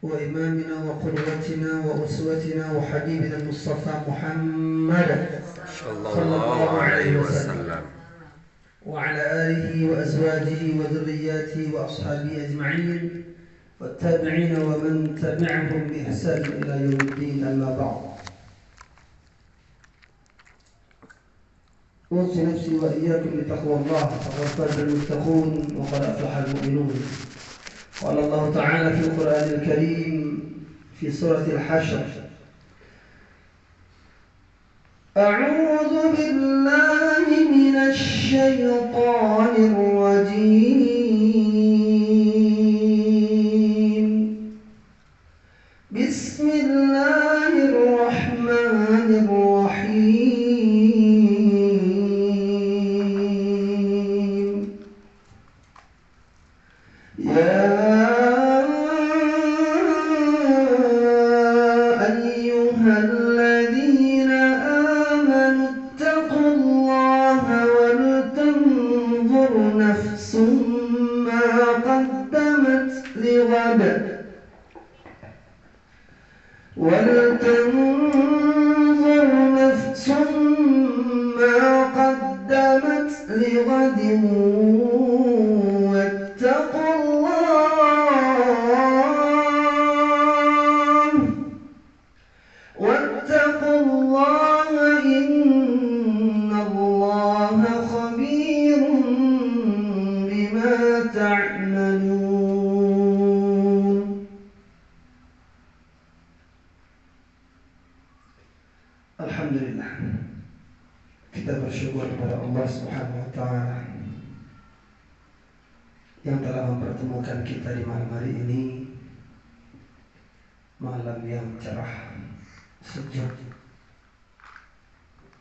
وإمامنا وقدوتنا وأسوتنا وحبيبنا المصطفى محمد صلى الله عليه وسلم وعلى آله وأزواجه وذرياته وأصحابه أجمعين والتابعين ومن تبعهم بإحسان إلى يوم الدين. أما بعد، أوصي نفسي وإياكم بتقوى الله فقد فاز المتقون وقد أفلح المؤمنون. قال الله تعالى في القرآن الكريم في سورة الحشر: أعوذ بالله من الشيطان الرجيم. بسم الله الرحمن الرحيم. يا أيها الذين آمنوا اتقوا الله ولتنظر نفس ما قدمت لغد واتقوا الله إن الله خبير بما تعملون. Alhamdulillah, kita bersyukur kepada Allah Subhanahu wa Ta'ala yang telah mempertemukan kita di malam hari ini, malam yang cerah, sejuk,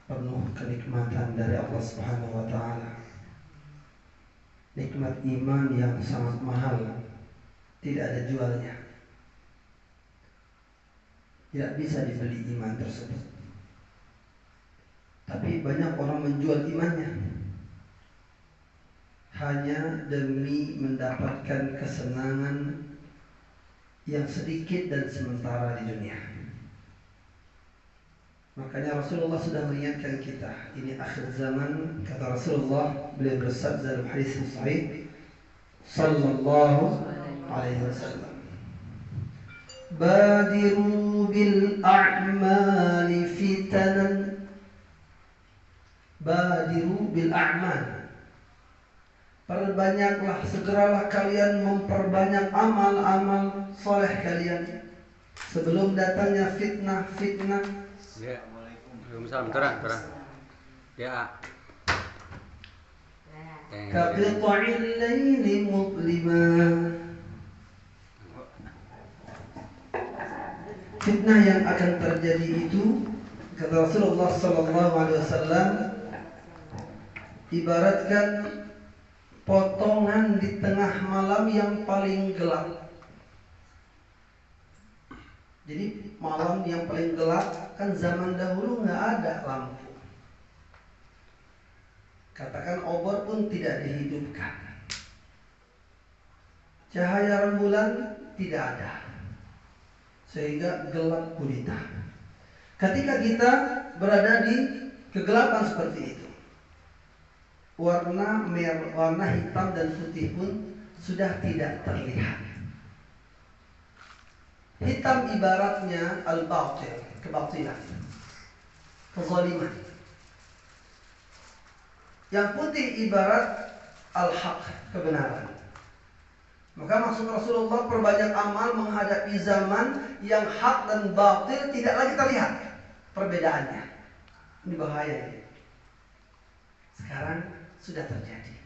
penuh kenikmatan dari Allah Subhanahu wa Ta'ala. Nikmat iman yang sangat mahal, tidak ada jualnya, tidak bisa dibeli iman tersebut. Tapi banyak orang menjual imannya hanya demi mendapatkan kesenangan yang sedikit dan sementara di dunia. Makanya Rasulullah sudah mengingatkan kita, ini akhir zaman, kata Rasulullah, beliau bersabda dalam hadis sahih sallallahu alaihi wasallam, badiru bil a'mali fitanan. Badiru bil a'mal, perbanyaklah, segeralah kalian memperbanyak amal-amal soleh kalian sebelum datangnya fitnah. Ya, Waalaikumsalam. Terang. Ya. Kaqita'il laili mudlimah. Fitnah yang akan terjadi itu, kata Rasulullah sallallahu alaihi wasallam, ibaratkan potongan di tengah malam yang paling gelap. Jadi malam yang paling gelap, kan zaman dahulu nggak ada lampu. Katakan obor pun tidak dihidupkan. Cahaya rembulan tidak ada, sehingga gelap gulita. Ketika kita berada di kegelapan seperti itu, warna hitam dan putih pun sudah tidak terlihat. Hitam ibaratnya al-batil, kebatilan, kezaliman. Yang putih ibarat al-haq, kebenaran. Maka maksud Rasulullah, perbanyak amal menghadapi zaman yang hak dan batil tidak lagi terlihat perbedaannya. Ini bahaya ini. Sekarang sudah terjadi.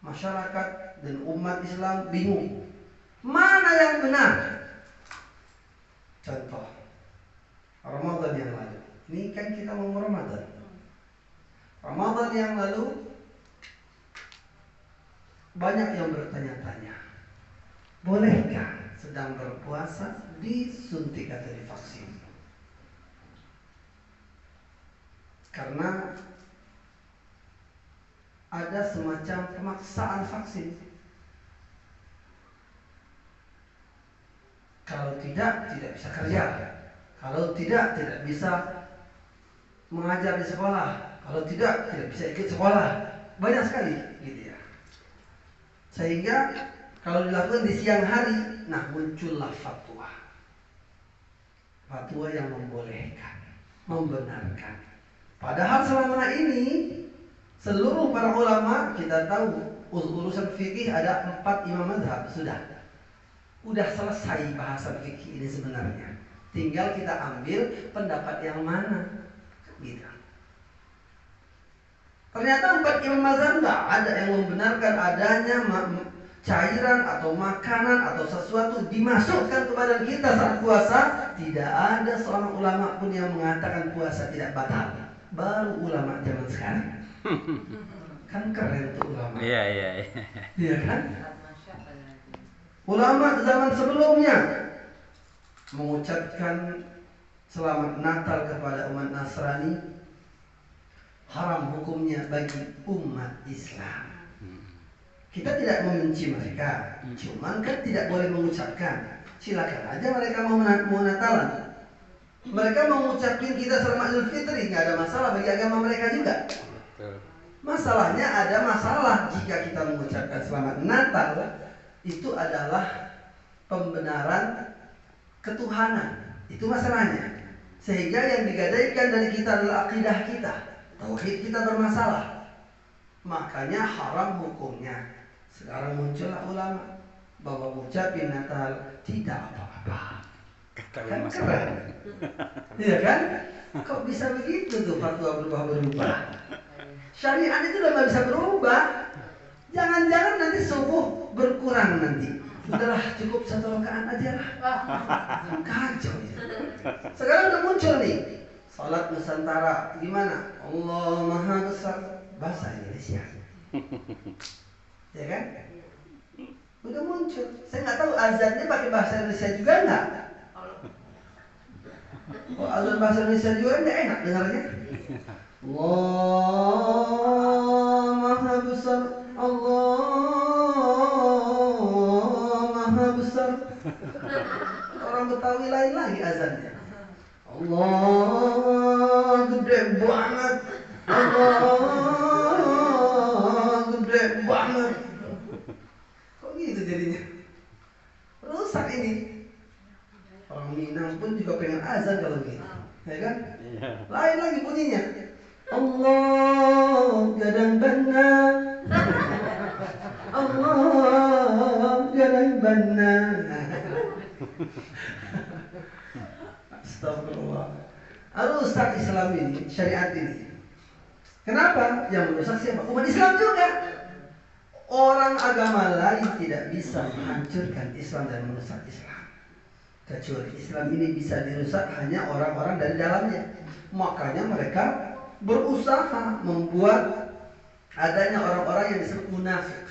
Masyarakat dan umat Islam bingung mana yang benar. Contoh Ramadan yang lalu. Ini kan kita mau Ramadan. Ramadan yang lalu banyak yang bertanya-tanya, bolehkah sedang berpuasa disuntik atau divaksin? Karena ada semacam pemaksaan vaksin. Kalau tidak bisa kerja. Kalau tidak bisa mengajar di sekolah. Kalau tidak bisa ikut sekolah. Banyak sekali gitu ya. Sehingga kalau dilakukan di siang hari, nah muncullah fatwa. Fatwa yang membolehkan, membenarkan. Padahal selama ini seluruh para ulama, kita tahu urusan fikih ada 4 imam mazhab sudah selesai bahasan fikih ini sebenarnya. Tinggal kita ambil pendapat yang mana, gitu. Ternyata 4 imam mazhab nggak ada yang membenarkan adanya cairan atau makanan atau sesuatu dimasukkan ke badan kita saat puasa. Tidak ada seorang ulama pun yang mengatakan puasa tidak batal. Baru ulama zaman sekarang. Kan keren tuh ulama. Iya. Iya kan? Ulama zaman sebelumnya mengucapkan selamat Natal kepada umat Nasrani haram hukumnya bagi umat Islam. Kita tidak membenci mereka, cuman kan tidak boleh mengucapkan. Silakan aja mereka mau Natalan. Mereka mau mengucapkan kita selamat Idul Fitri, nggak ada masalah bagi agama mereka juga. Masalahnya ada masalah jika kita mengucapkan selamat Natal, itu adalah pembenaran ketuhanan. Itu masalahnya. Sehingga yang digadaikan dari kita adalah akidah kita. Tauhid kita bermasalah. Makanya haram hukumnya. Sekarang muncullah ulama bahwa mengucapkan Natal tidak apa-apa. Kan keren. Iya kan? Kok bisa begitu tuh fatwa berubah-berubah? Syariat itu udah gak bisa berubah. Jangan-jangan nanti subuh berkurang nanti. Udahlah cukup 1 rakaat aja lah. Kacau ya. Sekarang udah muncul nih salat Nusantara. Gimana? Allah Maha Besar. Bahasa Indonesia. Ya kan? Udah muncul. Saya nggak tahu azannya pakai bahasa Indonesia juga nggak? Oh, azan bahasa Indonesia juga nggak enak dengarnya. Allah Maha Besar. Allah Maha Besar. Orang Betawi lain lagi azannya. Allah gede banget. Allah gede banget. Kok gitu jadinya? Rusak ini. Orang Minang pun juga pengen azan kalau gitu, ya kan? Lain lagi bunyinya. Allah gadang benar. Allah gadang benar. Astagfirullah. Rusak Islam ini, syariat ini. Kenapa? Yang merusak siapa? Umat Islam juga. Orang agama lain tidak bisa menghancurkan Islam dan merusak Islam. Kecuali Islam ini bisa dirusak hanya orang-orang dari dalamnya. Makanya mereka berusaha membuat adanya orang-orang yang disebut munafik.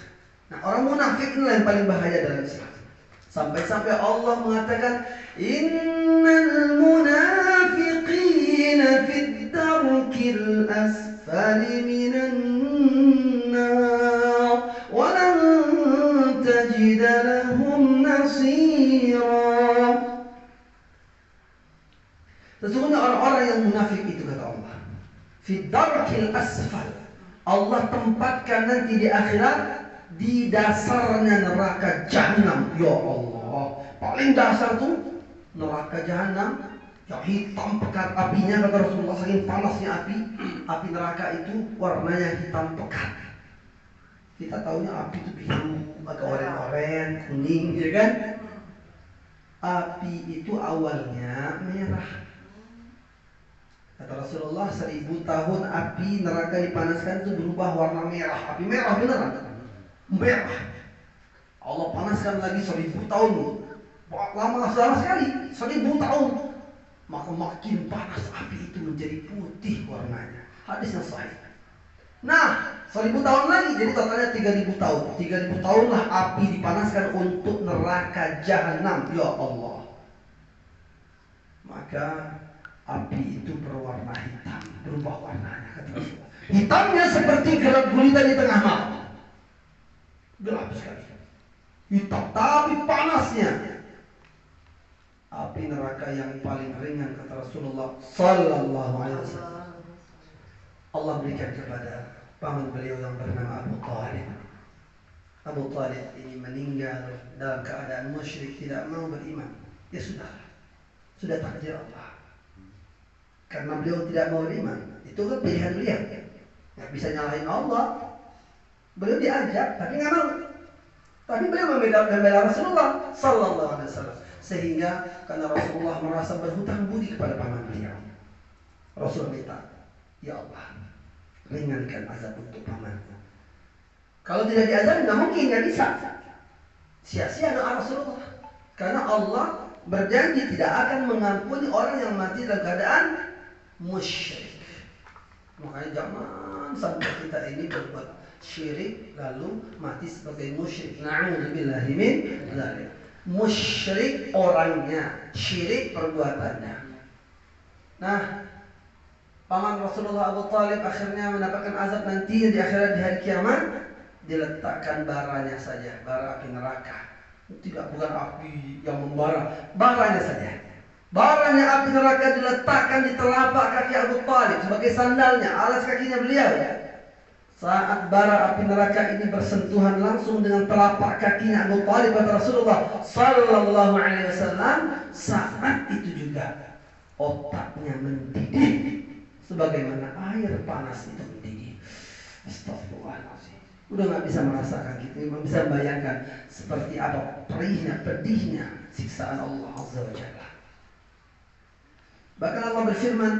Nah, orang munafik inilah yang paling bahaya dalam Islam. Sampai-sampai Allah mengatakan innal munafiqina fid darkil asfali minan nar wa lan tajid lahum nasira. Sesungguhnya orang-orang yang munafik itu kata Allah fid darkil asfal. Allah tempatkan nanti di akhirat di dasarnya neraka jahanam. Ya Allah, paling dasar tuh neraka jahanam, yang hitam pekat apinya kata Rasulullah, saking panasnya api neraka itu warnanya hitam pekat. Kita tahunya api itu biru, agak oren-oren, kuning, ya kan? Api itu awalnya merah. Kata Rasulullah 1000 tahun api neraka dipanaskan itu berubah warna merah. Api merah beneran. Merah. Allah panaskan lagi 1000 tahun. Lama sekali 1000 tahun. Maka makin panas api itu menjadi putih warnanya. Hadisnya sahih. Nah 1000 tahun lagi jadi totalnya 3000 tahun. 3000 tahunlah api dipanaskan untuk neraka jahanam. Ya Allah. Maka api itu berwarna hitam, berubah warnanya. Hitamnya seperti gelap gulita di tengah malam. Gelap sekali. Hitam, tapi panasnya api neraka yang paling ringan, kata Rasulullah sallallahu alaihi wasallam, Allah berikan kepada paman beliau yang bernama Abu Talib. Abu Talib ini meninggal dalam keadaan musyrik, tidak mau beriman. Ya sudah takdir Allah. Karena beliau tidak mau beriman, itu kan pilihan beliau. Nggak bisa nyalahin Allah. Beliau diajak, tapi nggak mau. Tapi beliau membela Rasulullah sallallahu alaihi wasallam. Sehingga karena Rasulullah merasa berhutang budi kepada paman beliau, Rasul minta, ya Allah, ringankan azab untuk pamanku. Kalau tidak diazab, nggak mungkin, nggak bisa. Sia-sia doa Rasulullah. Karena Allah berjanji tidak akan mengampuni orang yang mati dalam keadaan musyrik. Makanya jangan sampai kita ini berbuat syirik lalu mati sebagai musyrik. Na'udzubillahi min dzalik. Musyrik orangnya, syirik perbuatannya. Nah, paman Rasulullah Abu Talib akhirnya mendapatkan azab nanti di akhirat di hari kiamat. Diletakkan baranya saja, bara api neraka. Tidak, bukan api yang membara, baranya saja. Baranya api neraka diletakkan di telapak kaki Abu Talib sebagai sandalnya, alas kakinya beliau. Saat bara api neraka ini bersentuhan langsung dengan telapak kakinya Abu Talib, kata Rasulullah sallallahu alaihi wasallam, saat itu juga otaknya mendidih sebagaimana air panas itu mendidih. Astagfirullahaladzim. Udah nggak bisa merasakan gitu, cuma bisa bayangkan seperti apa perihnya, pedihnya siksaan Allah Azza wa Jalla. Bahkan Allah berfirman,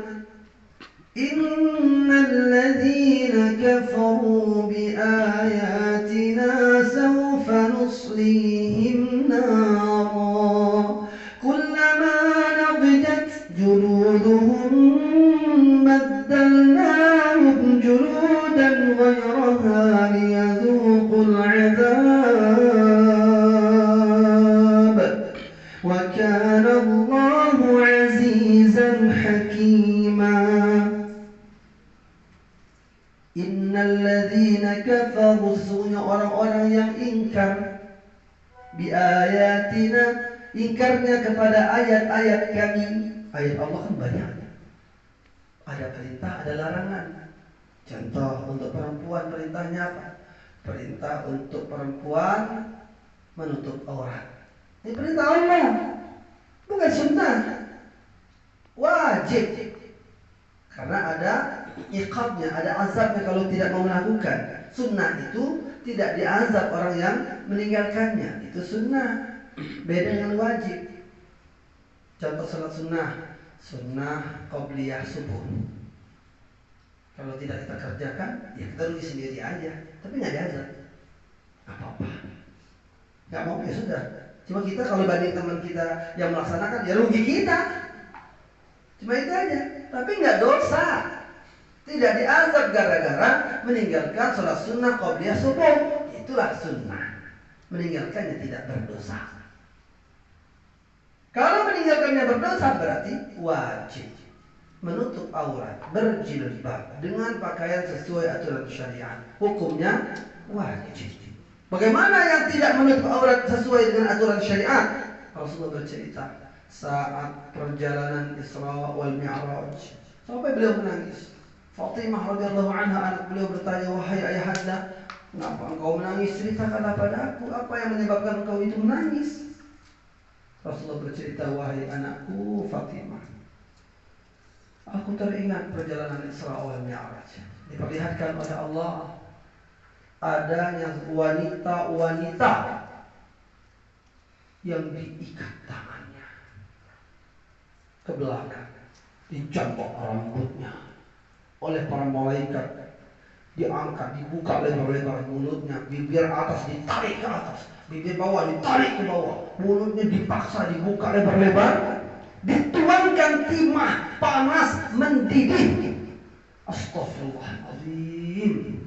Innal ladzina kafaru bi ayatina sawfa nuslihim nara kullama nadijat juluduhum baddalnahum juludan ghayraha liyadhuqul 'adzab wa kana Allahu 'azizan hakima. Innal ladzina kafaru, sesungguhnya orang-orang yang ingkar bi ayatina, ingkarnya kepada ayat-ayat kami. Ayat Allah kan banyak, ada perintah, ada larangan. Contoh, untuk perempuan perintahnya apa? Perintah untuk perempuan menutup aurat. Ini perintah Allah, bukan sunnah, wajib. Karena ada iqabnya, ada azabnya kalau tidak mau melakukan. Sunnah itu tidak diazab orang yang meninggalkannya, itu sunnah. Beda dengan wajib. Contoh salat sunnah, sunnah qabliyah subuh. Kalau tidak kita kerjakan, ya kita rugi sendiri aja. Tapi nggak diazab apa-apa. Nggak mau ya sudah. Cuma kita kalau banding teman kita yang melaksanakan, ya rugi kita. Cuma itu aja. Tapi nggak dosa. Tidak diazab gara-gara meninggalkan sholat sunnah qabliyah subuh. Itulah sunnah. Meninggalkannya tidak berdosa. Kalau meninggalkannya berdosa berarti wajib menutup aurat, berjilbab dengan pakaian sesuai aturan syariat. Hukumnya wajib. Bagaimana yang tidak menutup aurat sesuai dengan aturan syariat? Rasulullah bercerita saat perjalanan Isra wal Mi'raj sampai beliau menangis. Fatimah radhiyallahu anha, anak beliau, bertanya, wahai ayahanda, kenapa engkau menangis? Ceritakan padaku apa yang menyebabkan engkau itu menangis. Rasulullah bercerita, wahai anakku Fatimah, aku teringat perjalanan Isra wal Mi'raj. Diperlihatkan oleh Allah adanya wanita-wanita yang diikat tangannya ke belakang, dicambak rambutnya oleh para malaikat, diangkat, dibuka lebar-lebar mulutnya, bibir atas ditarik ke atas, bibir bawah ditarik ke bawah, mulutnya dipaksa dibuka lebar-lebar, dituangkan timah panas mendidih. Astagfirullahaladzim.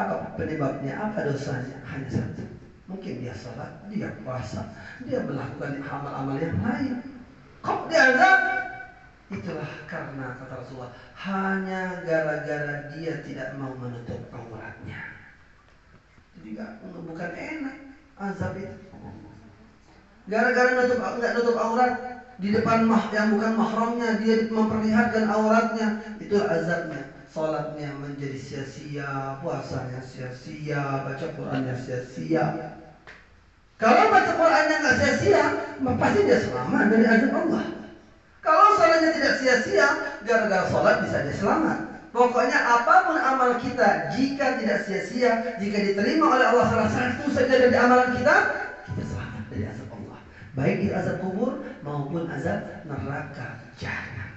Apa penyebabnya? Apa dosanya? Hanya satu. Mungkin dia salat, dia puasa, dia melakukan amal-amal yang lain. Kok diazab? Itulah karena kata Rasulullah, hanya gara-gara dia tidak mau menutup auratnya. Jadi bukan enak azab itu. Gara-gara nggak nutup aurat di depan yang bukan mahramnya, dia memperlihatkan auratnya, itu azabnya. Salatnya menjadi sia-sia, puasanya sia-sia, baca Qurannya sia-sia. Kalau baca Qurannya nggak sia-sia, pasti dia selamat dari azab Allah. Kalau salatnya tidak sia-sia, gara-gara salat bisa dia selamat. Pokoknya apapun amal kita, jika tidak sia-sia, jika diterima oleh Allah salah satu saja dari amalan kita, kita selamat dari azab Allah. Baik itu azab kubur maupun azab neraka jahanam.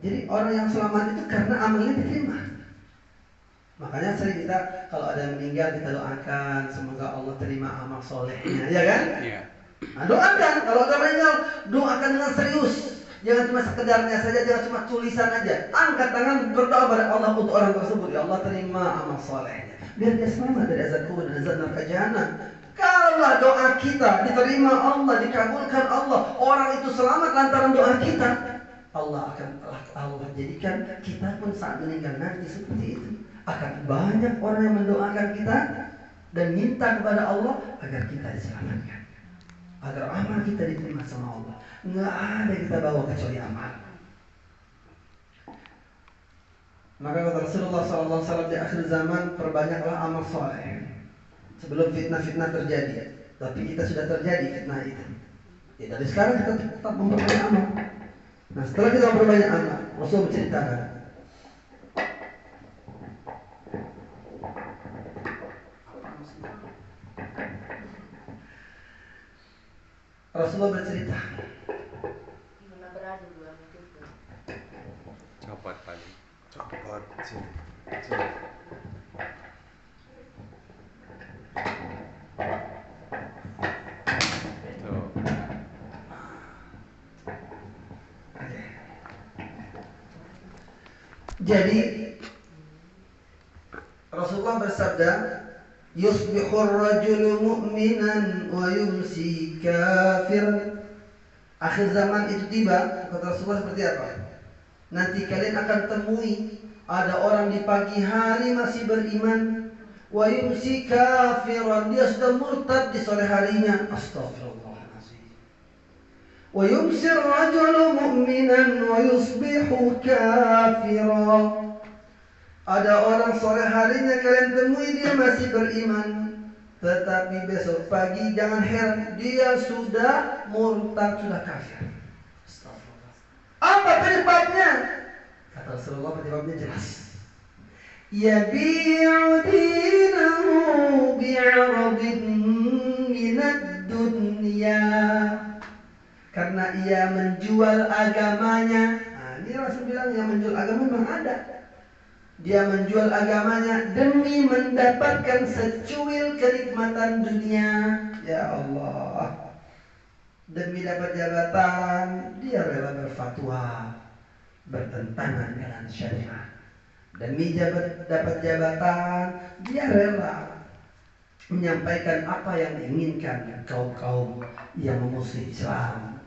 Jadi orang yang selamat itu karena amalnya diterima. Makanya sering kita kalau ada yang meninggal kita doakan semoga Allah terima amal solehnya, ya kan? Iya. Nah, doakan kalau ada meninggal, doakan dengan serius. Jangan cuma sekedarnya saja, jangan cuma tulisan aja. Angkat tangan berdoa pada Allah untuk orang tersebut, ya Allah terima amal solehnya. Biar dia selamat dari azab kubur dan azab neraka jahanam. Kalau doa kita diterima Allah, dikabulkan Allah, orang itu selamat lantaran doa kita, Allah jadikan kita pun saat meninggal nanti seperti itu. Akan banyak orang yang mendoakan kita dan minta kepada Allah agar kita diselamatkan, agar amal kita diterima sama Allah. Nggak ada yang kita bawa kecuali amal. Maka kata Rasulullah SAW di akhir zaman, perbanyaklah amal soleh sebelum fitnah-fitnah terjadi. Tapi kita sudah terjadi fitnah itu. Ya, dari sekarang kita tetap memperbanyak amal. Nah, setelah kita memperbanyak amal, Rasul menceritakan, Rasulullah bercerita, Copot paling. Copot sini. Tuh. Jadi Rasulullah bersabda, yusbihur rajulu mu'minan wa yumsi kafir. Akhir zaman itu tiba, kata Rasulullah seperti apa? Nanti kalian akan temui ada orang di pagi hari masih beriman, wa yumsi kafiran, dia sudah murtad di sore harinya. Astagfirullahaladzim. Wa yumsi rajulu mu'minan wa yusbihu kafiran. Ada orang sore harinya kalian temui dia masih beriman, tetapi besok pagi jangan heran dia sudah murtad, sudah kafir. Apa penyebabnya? Kata Rasulullah, penyebabnya jelas. Yabi'u dinahu bi'aradin minad dunya. Karena ia menjual agamanya. Nah, ini Rasul bilang yang menjual agama memang ada. Dia menjual agamanya demi mendapatkan secuil kenikmatan dunia. Ya Allah. Demi dapat jabatan, dia rela berfatwa bertentangan dengan syariat. Demi dapat jabatan, dia rela menyampaikan apa yang diinginkan kaum-kaum yang memusuhi Islam.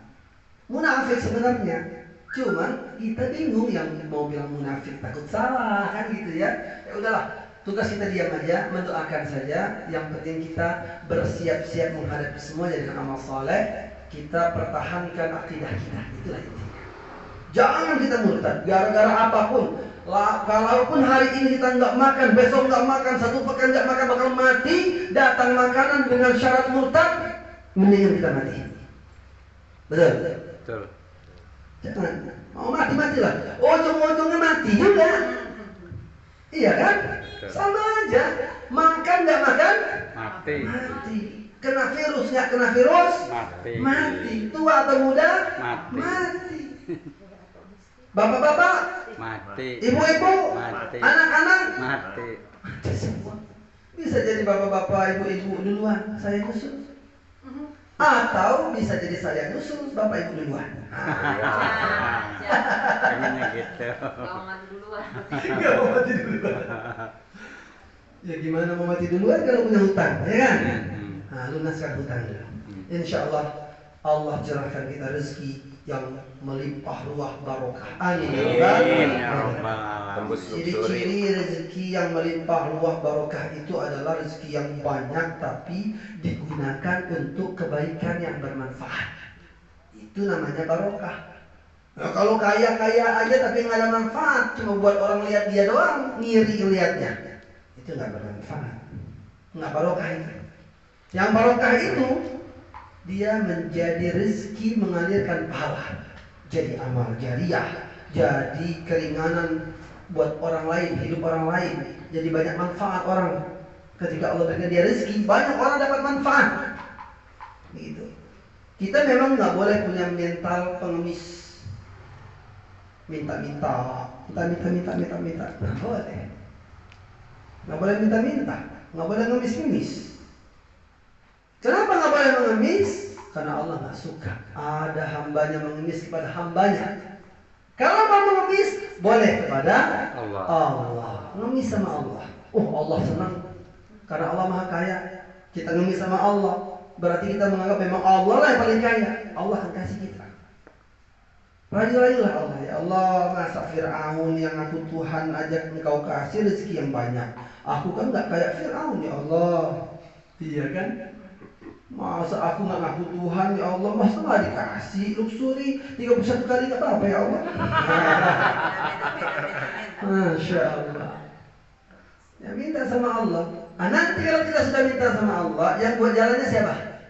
Munafik sebenarnya. Cuman kita bingung, yang mau bilang munafik takut salah kan gitu ya. Ya udahlah, tugas kita diam aja, mendoakan saja. Yang penting kita bersiap-siap menghadapi semuanya dengan amal soleh. Kita pertahankan akidah kita, itulah intinya. Jangan kita murtad gara-gara apapun. Kalaupun hari ini kita nggak makan, besok nggak makan, satu pekan nggak makan, bakal mati. Datang makanan dengan syarat murtad, mendingan kita mati. Betul? Betul. Jangan mau mati-matilah. Ujung-ujungnya mati juga. Iya kan? Sama aja. Makan nggak makan, Mati. mati. Kena virus nggak kena virus, Mati. mati. Tua atau muda, Mati. mati. Bapak-bapak, Mati. ibu-ibu, Mati. anak-anak, Mati. mati semua. Bisa jadi bapak-bapak, ibu-ibu duluan, saya nyusul. Atau bisa jadi saya nyusul, bapak ibu duluan. Pengennya gitu. Kalau mati duluan. Gak mau mati duluan. Ya gimana mau mati duluan kalau punya hutang, ya kan? Nah, lunaskan hutangnya. Insya Allah, Allah cerahkan kita rezeki yang melimpah ruah barokah. Amin. Amin ya rabbal alamin. Ciri-ciri rezeki yang melimpah ruah barokah itu adalah rezeki yang banyak tapi digunakan untuk kebaikan yang bermanfaat. Itu namanya barokah. Nah, kalau kaya-kaya aja tapi nggak ada manfaat, cuma buat orang lihat dia doang, ngiri lihatnya, itu nggak bermanfaat, nggak barokah itu. Yang barokah itu dia menjadi rezeki mengalirkan pahala, jadi amal jariah, jadi keringanan buat orang lain, hidup orang lain, jadi banyak manfaat orang. Ketika Allah berikan dia rezeki, banyak orang dapat manfaat. Gitu. Kita memang nggak boleh punya mental pengemis, minta-minta, nggak boleh, nggak boleh minta-minta, nggak boleh ngemis-ngemis. Kenapa nggak boleh mengemis? Karena Allah nggak suka ada hambanya mengemis kepada hambanya. Kalau mau mengemis boleh kepada Allah. Ngemis sama Allah. Allah senang karena Allah maha kaya. Kita ngemis sama Allah, berarti kita menganggap memang Allah lah yang paling kaya. Allah akan kasih kita. Rayu-rayulah Allah, ya Allah, masa Fir'aun yang aku Tuhan ajak engkau kasih rezeki yang banyak, aku kan nggak kayak Fir'aun ya Allah. Iya kan? Masa aku nggak ngaku Tuhan ya Allah, masa nggak dikasih luxury 31 kali nggak apa-apa ya Allah. Masya Allah. Ya minta sama Allah. Nanti kalau kita sudah minta sama Allah, yang buat jalannya siapa?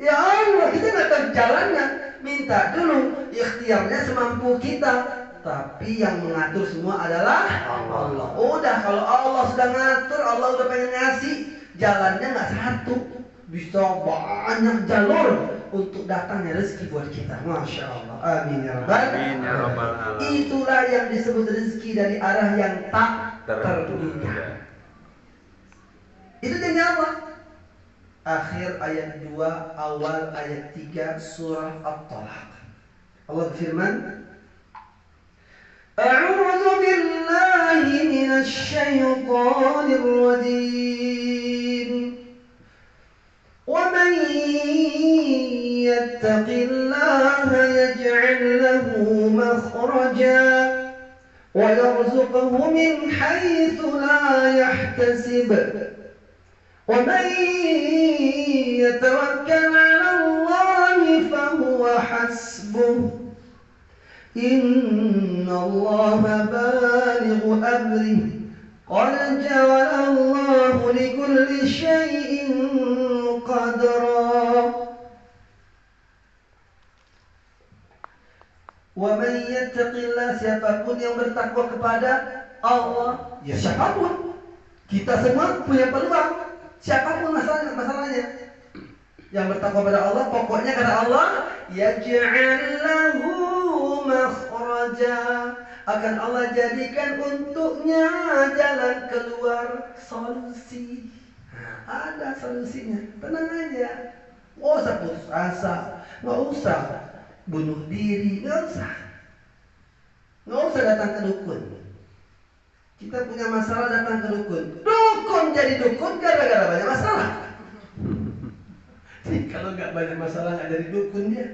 Ya Allah, kita nggak tahu jalannya. Minta dulu, ikhtiarnya semampu kita. Tapi yang mengatur semua adalah Allah. Udah, kalau Allah sudah ngatur, Allah udah pengen ngasih, jalannya nggak satu, bisa banyak jalur untuk datangnya rezeki buat kita. Masya Allah. Amin ya rabbal alamin. Itulah yang disebut rezeki dari arah yang tak terduga. Itu janji Allah. Akhir ayat 2, awal ayat 3 surah At-Talaq. Allah berfirman, A'udzu billahi minasy syaithanir rajim. Wa man yattaqillaha yaj'al lahu makhraja wa yarzuqhu min haitsu la yahtasib. ومن يتوكل على الله فهو حسبه إن الله بالغ أمره قد جعل الله لكل شيء قدرا ومن يتق الله, siapapun yang bertakwa kepada Allah, ya siapapun, kita semua punya peluang. Siapapun masalahnya yang bertakwa pada Allah, pokoknya kata Allah, yaj'al lahu makhraja, akan Allah jadikan untuknya jalan keluar, solusi. Ada solusinya, tenang aja. Nggak usah putus asa, nggak usah bunuh diri, nggak usah datang ke dukun. Kita punya masalah datang ke dukun. Dukun jadi dukun gara-gara banyak masalah. Jadi kalau nggak banyak masalah nggak jadi dukun dia.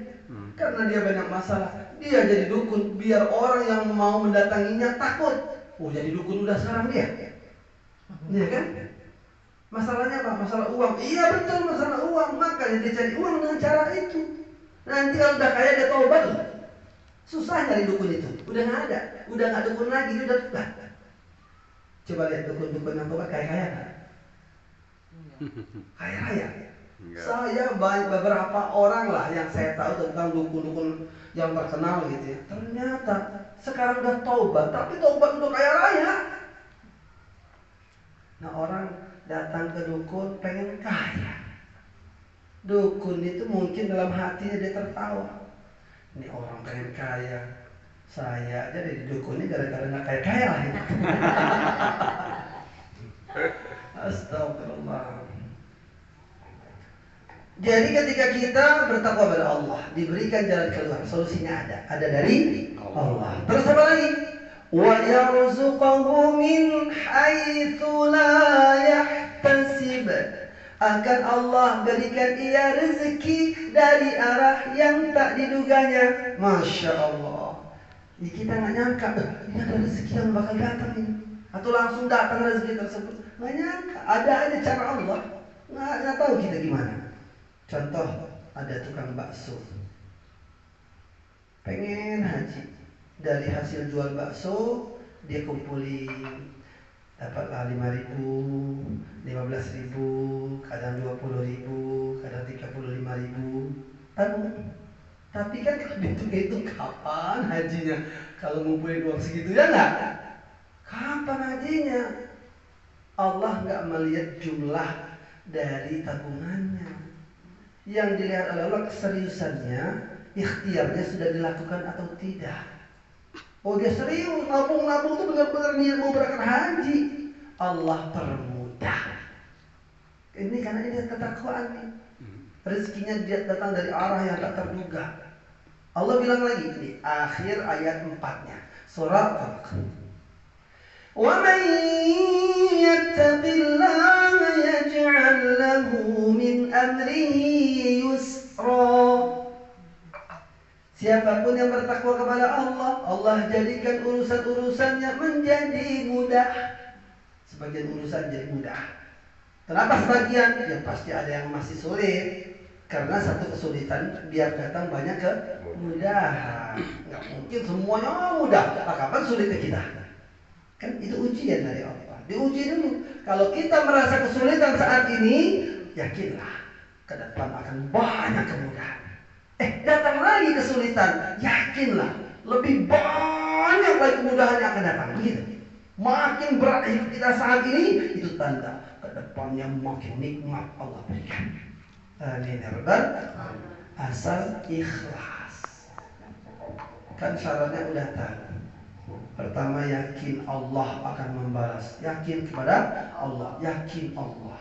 Karena dia banyak masalah, dia jadi dukun biar orang yang mau mendatanginya takut. Jadi dukun udah sekarang dia. Iya kan? Masalahnya apa? Masalah uang. Iya betul, masalah uang. Makanya dia cari uang dengan cara itu. Nanti kalau udah kaya dia taubat. Susah nyari dukun itu. Udah nggak ada. Udah nggak dukun lagi, dia udah tobat. Coba lihat dukun-dukun yang tobat kaya-kaya kan? Kaya-kaya. Saya beberapa orang lah yang saya tahu tentang dukun-dukun yang terkenal gitu ya. Ternyata sekarang udah taubat, tapi taubat udah kaya raya. Nah, orang datang ke dukun pengen kaya. Dukun itu mungkin dalam hatinya dia tertawa. Ini orang pengen kaya, saya aja di dukun ini gara-gara nggak kaya-kaya lah ini. Astagfirullah. Jadi ketika kita bertakwa pada Allah, diberikan jalan keluar, solusinya ada dari Allah. Terus apa lagi? Wa yarzuqhu min haitsu la yahtasib, akan Allah berikan ia rezeki dari arah yang tak diduganya. Masya Allah. Ini kita nggak nyangka, ini ada rezeki yang bakal datang ini, atau langsung datang rezeki tersebut. Nggak nyangka, ada aja cara Allah. Nggak tahu kita gimana. Contoh, ada tukang bakso, pengen haji. Dari hasil jual bakso, dia kumpulin, dapatlah 5.000, 15.000, kadang 20.000, kadang 35.000. Tapi kan kalau dihitung-hitung kapan hajinya? Kalau ngumpulin uang segitu ya nggak? Kapan hajinya? Allah nggak melihat jumlah dari tabungannya. Yang dilihat oleh Allah keseriusannya, ikhtiarnya sudah dilakukan atau tidak. Oh dia serius, nabung-nabung itu benar-benar niat mau berangkat haji. Allah permudah. Ini karena ini ketakwaan nih. Rezekinya dia datang dari arah yang tak terduga. Allah bilang lagi di akhir ayat 4-nya surat Al-Falaq. Wa man yattaqillaha yaj'al lahu min amrihi yusra. Siapapun yang bertakwa kepada Allah, Allah jadikan urusan-urusannya menjadi mudah. Sebagian urusan jadi mudah. Kenapa sebagian? Ya pasti ada yang masih sulit. Karena satu kesulitan biar datang banyak kemudahan. Nggak mungkin semuanya mudah. Nah, kapan sulitnya kita? Kan itu ujian dari Allah. Diuji dulu. Kalau kita merasa kesulitan saat ini, yakinlah ke depan akan banyak kemudahan. Datang lagi kesulitan, yakinlah lebih banyak lagi kemudahan yang akan datang. Begitu. Makin berat hidup kita saat ini, itu tanda ke depannya makin nikmat Allah berikan. Amin ya rabbal alamin. Asal ikhlas. Kan syaratnya udah tahu. Pertama, yakin Allah akan membalas. Yakin kepada Allah, yakin Allah.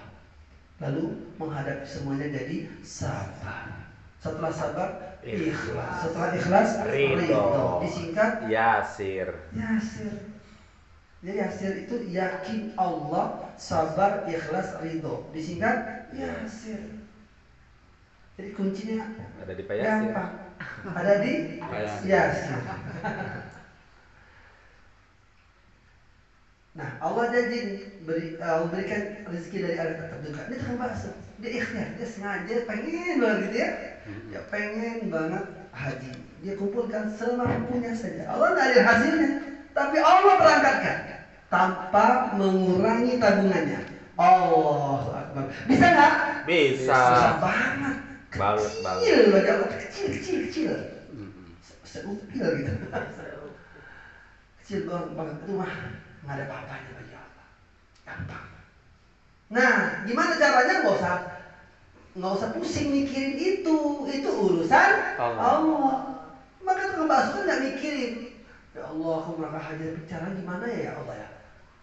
Lalu menghadapi semuanya jadi sabar. Setelah sabar, ikhlas. Setelah ikhlas, ridho. Disingkat Yasir. Jadi Yasir itu yakin Allah, sabar, ikhlas, ridho. Disingkat Yasir. Jadi kuncinya ada di Pak Yasir. gampang. Ada di Yasir. Nah, Allah berikan rezeki dari arah tertentu. Ini tukang bakso. Dia ikhtiar, dia sengaja pengen banget gitu ya. Ya pengen banget haji. Dia kumpulkan semampunya saja. Allah tidak ada hasilnya, tapi Allah berangkatkan tanpa mengurangi tabungannya. Allahu Akbar. Bisa nggak? Bisa. Susah banget. Kecil bagi Allah, kecil. Seupil gitu. Kecil banget itu mah nggak ada apa-apanya bagi Allah. Gampang. Nah, gimana caranya? Nggak usah pusing mikirin itu urusan Allah. Maka tukang bakso kan nggak mikirin, ya Allah aku berangkat haji, cara gimana ya Allah ya?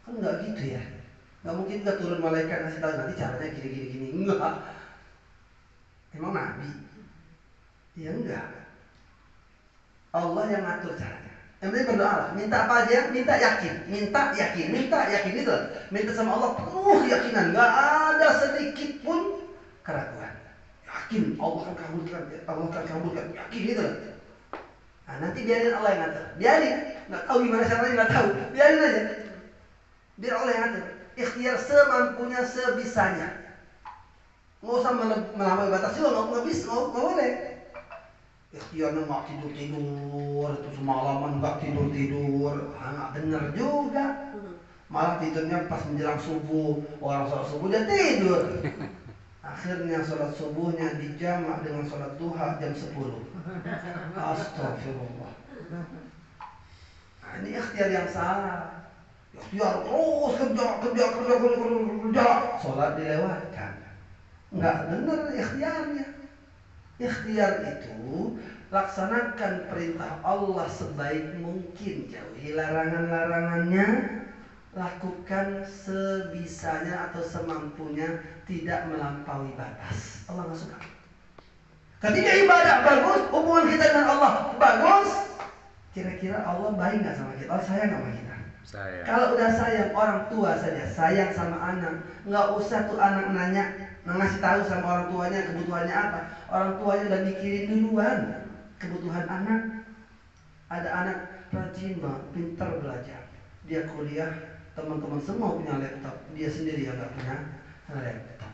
Kan nggak gitu ya. Nggak mungkin kita turun malaikat ngasih tahu nanti caranya gini. Enggak. Emang Nabi? Ya enggak. Allah yang ngatur caranya. Yang penting berdoa lah. Minta apa aja? Minta yakin itu. Minta sama Allah penuh keyakinan. Nggak ada sedikit pun keraguan. Yakin Allah akan kabulkan. Yakin itu. Nah, nanti biarin Allah yang ngatur. Biarin. Nggak tahu gimana caranya, nggak tahu. Biarin aja. Biar Allah yang ngatur. Ikhtiar semampunya, sebisanya. Nggak usah melampaui batas juga. Nggak bisa, nggak boleh. Ikhtiarnya nggak tidur, terus semalaman nggak tidur. Nggak bener juga. Malah tidurnya pas menjelang subuh. Orang sholat subuh dia tidur. Akhirnya sholat subuhnya dijamak dengan sholat duha jam 10. Astagfirullah. Nah, ini ikhtiar yang salah. Ikhtiar terus kerja. Sholat dilewatkan. Nggak benar ikhtiarnya. Ikhtiar itu laksanakan perintah Allah sebaik mungkin. Jauhi larangan-larangannya. Lakukan sebisanya atau semampunya, tidak melampaui batas. Allah nggak suka. Ketika ibadah bagus, hubungan kita dengan Allah bagus, kira-kira Allah baik nggak sama kita? Allah sayang nggak sama kita? Sayang. Kalau udah sayang, orang tua saja sayang sama anak, nggak usah tuh anak nanya ngasih tahu sama orang tuanya kebutuhannya apa. Orang tuanya udah mikirin duluan kebutuhan anak. Ada anak rajin banget, pintar belajar. Dia kuliah, teman-teman semua punya laptop, dia sendiri yang nggak punya laptop.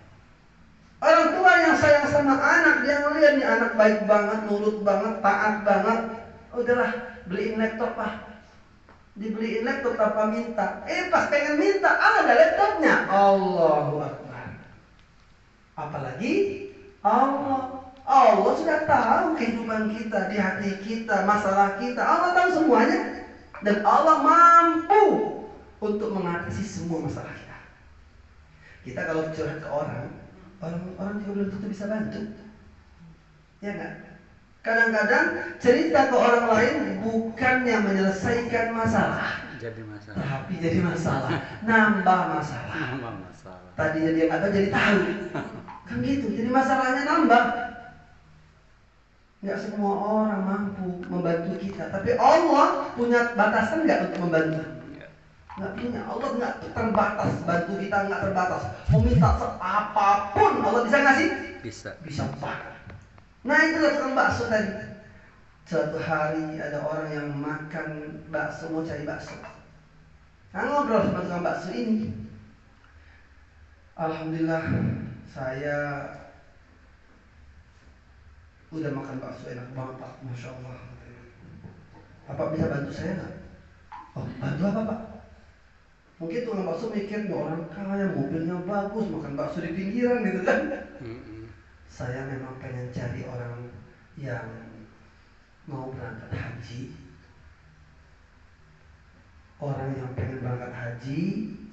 Orang tua yang sayang sama anak, dia ngeliat nih anak baik banget, nurut banget, taat banget. Udahlah, beliin laptop lah. Dibeliin laptop tanpa minta. Pas pengen minta, ada laptopnya. Allahu Akbar. Apalagi Allah. Allah sudah tahu kehidupan kita, di hati kita, masalah kita. Allah tahu semuanya. Dan Allah mampu untuk mengatasi semua masalah kita. Kita kalau curhat ke orang juga belum tentu bisa bantu. Ya enggak? Kadang-kadang cerita ke orang lain bukannya menyelesaikan masalah, Jadi masalah. tapi jadi masalah, nambah masalah. Nambah masalah. Tadinya dia nggak tahu jadi tahu. Kan gitu, jadi masalahnya nambah. Nggak semua orang mampu membantu kita, tapi Allah punya batasan nggak untuk membantu? Nggak punya. Allah nggak terbatas, bantu kita nggak terbatas. Mau minta apapun Allah bisa ngasih? Bisa banget. Nah itulah tukang bakso tadi. Suatu hari ada orang yang makan bakso, mau cari bakso. Nah ngobrol sama tukang bakso ini. Alhamdulillah saya udah makan bakso enak banget Pak, Masya Allah. Bapak bisa bantu saya nggak? Oh bantu apa Pak? Mungkin tukang bakso mikir orang kaya, mobilnya bagus, makan bakso di pinggiran gitu kan. Saya memang pengen cari orang yang mau berangkat haji. Orang yang pengen berangkat haji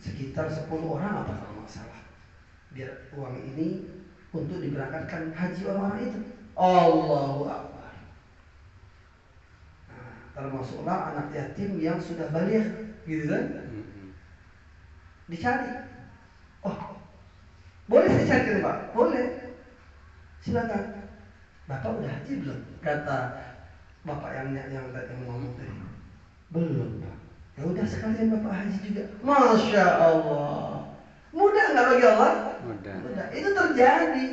sekitar 10 orang apa kalau nggak salah. Biar uang ini untuk diberangkatkan haji orang-orang itu. Allahu Akbar. Nah, termasuklah anak yatim yang sudah balik, gitu kan? Dicari. Oh, boleh saya carikan Pak? Boleh. Silakan. Bapak udah haji belum? Kata bapak yang ngomong tadi. Belum Pak. Ya udah sekalian Bapak haji juga. Masya Allah. Mudah nggak bagi Allah? Mudah. Itu terjadi.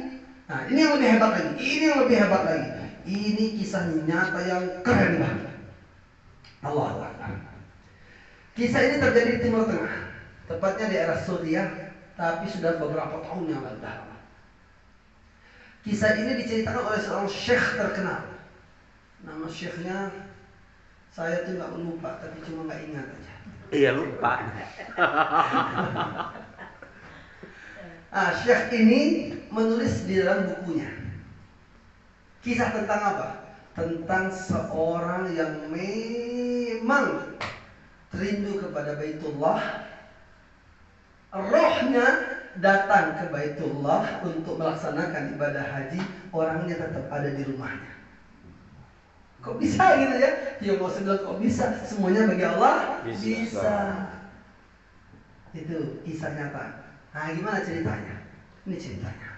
Nah ini yang lebih hebat lagi. Ini kisah nyata yang keren banget. Allah Akbar. Kisah ini terjadi di Timur Tengah, tepatnya di era Suriah, tapi sudah beberapa tahun yang lalu. Kisah ini diceritakan oleh seorang syekh terkenal. Nama syekhnya saya tuh nggak lupa, tapi cuma nggak ingat aja. Iya lupa. Syekh ini menulis di dalam bukunya kisah tentang apa? Tentang seorang yang memang rindu kepada Baitullah, rohnya datang ke Baitullah untuk melaksanakan ibadah haji, orangnya tetap ada di rumahnya. Kok bisa gitu ya? Ya mau sebelah kok bisa? Semuanya bagi Allah bisa. Itu kisah nyata. Nah gimana ceritanya? Ini ceritanya.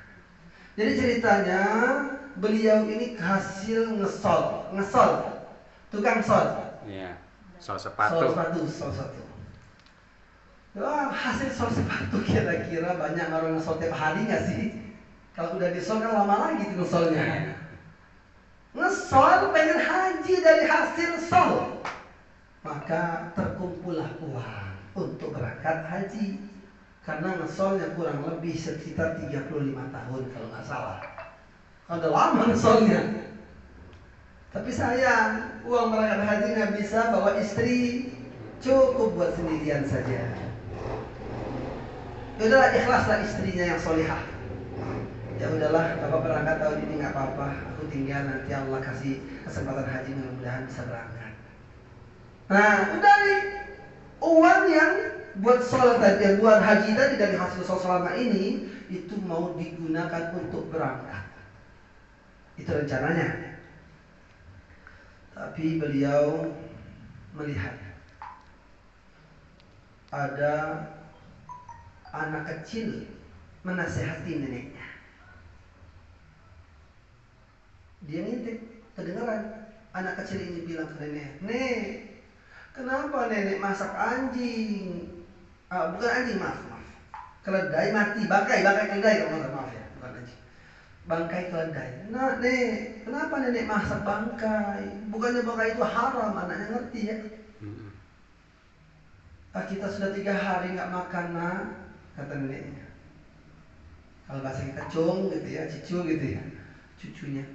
Jadi ceritanya beliau ini hasil ngesol, tukang sol. Iya. Sol sepatu. Sol sepatu. Wah, hasil sol sepatu kira-kira banyak orang ngesol tiap hari nggak sih? Kalau udah disol kan lama lagi tuh ngesolnya. Ngesol pengen haji dari hasil sol, maka terkumpullah uang untuk berangkat haji. Karena ngesolnya kurang lebih sekitar 35 tahun kalau nggak salah. Ada lama ngesolnya. Tapi sayang, uang berangkat haji nggak bisa bawa istri, cukup buat sendirian saja. Udahlah, ikhlaslah istrinya yang solihah. Ya udahlah, bapak berangkat tahun ini nggak apa-apa. Aku tinggal, nanti Allah kasih kesempatan haji, mudah-mudahan bisa berangkat. Nah, udah nih uang yang buat sholat tadi, buat haji tadi dari hasil sholat selama ini itu mau digunakan untuk berangkat. Itu rencananya. Tapi beliau melihat ada anak kecil menasehati neneknya. Dia ngintip, kedengaran anak kecil ini bilang ke nenek, "Nek, kenapa nenek masak anjing? Bukan anjing, maaf. Keledai mati, bangkai keledai kalau maaf ya. bangkai keledai. Nah, nek, kenapa nenek masak bangkai? Bukannya bangkai itu haram, anaknya ngerti ya. Kita sudah 3 hari nggak makan, nak, kata neneknya. Kalau bahasa kita cung gitu ya, cicu gitu ya, cucunya.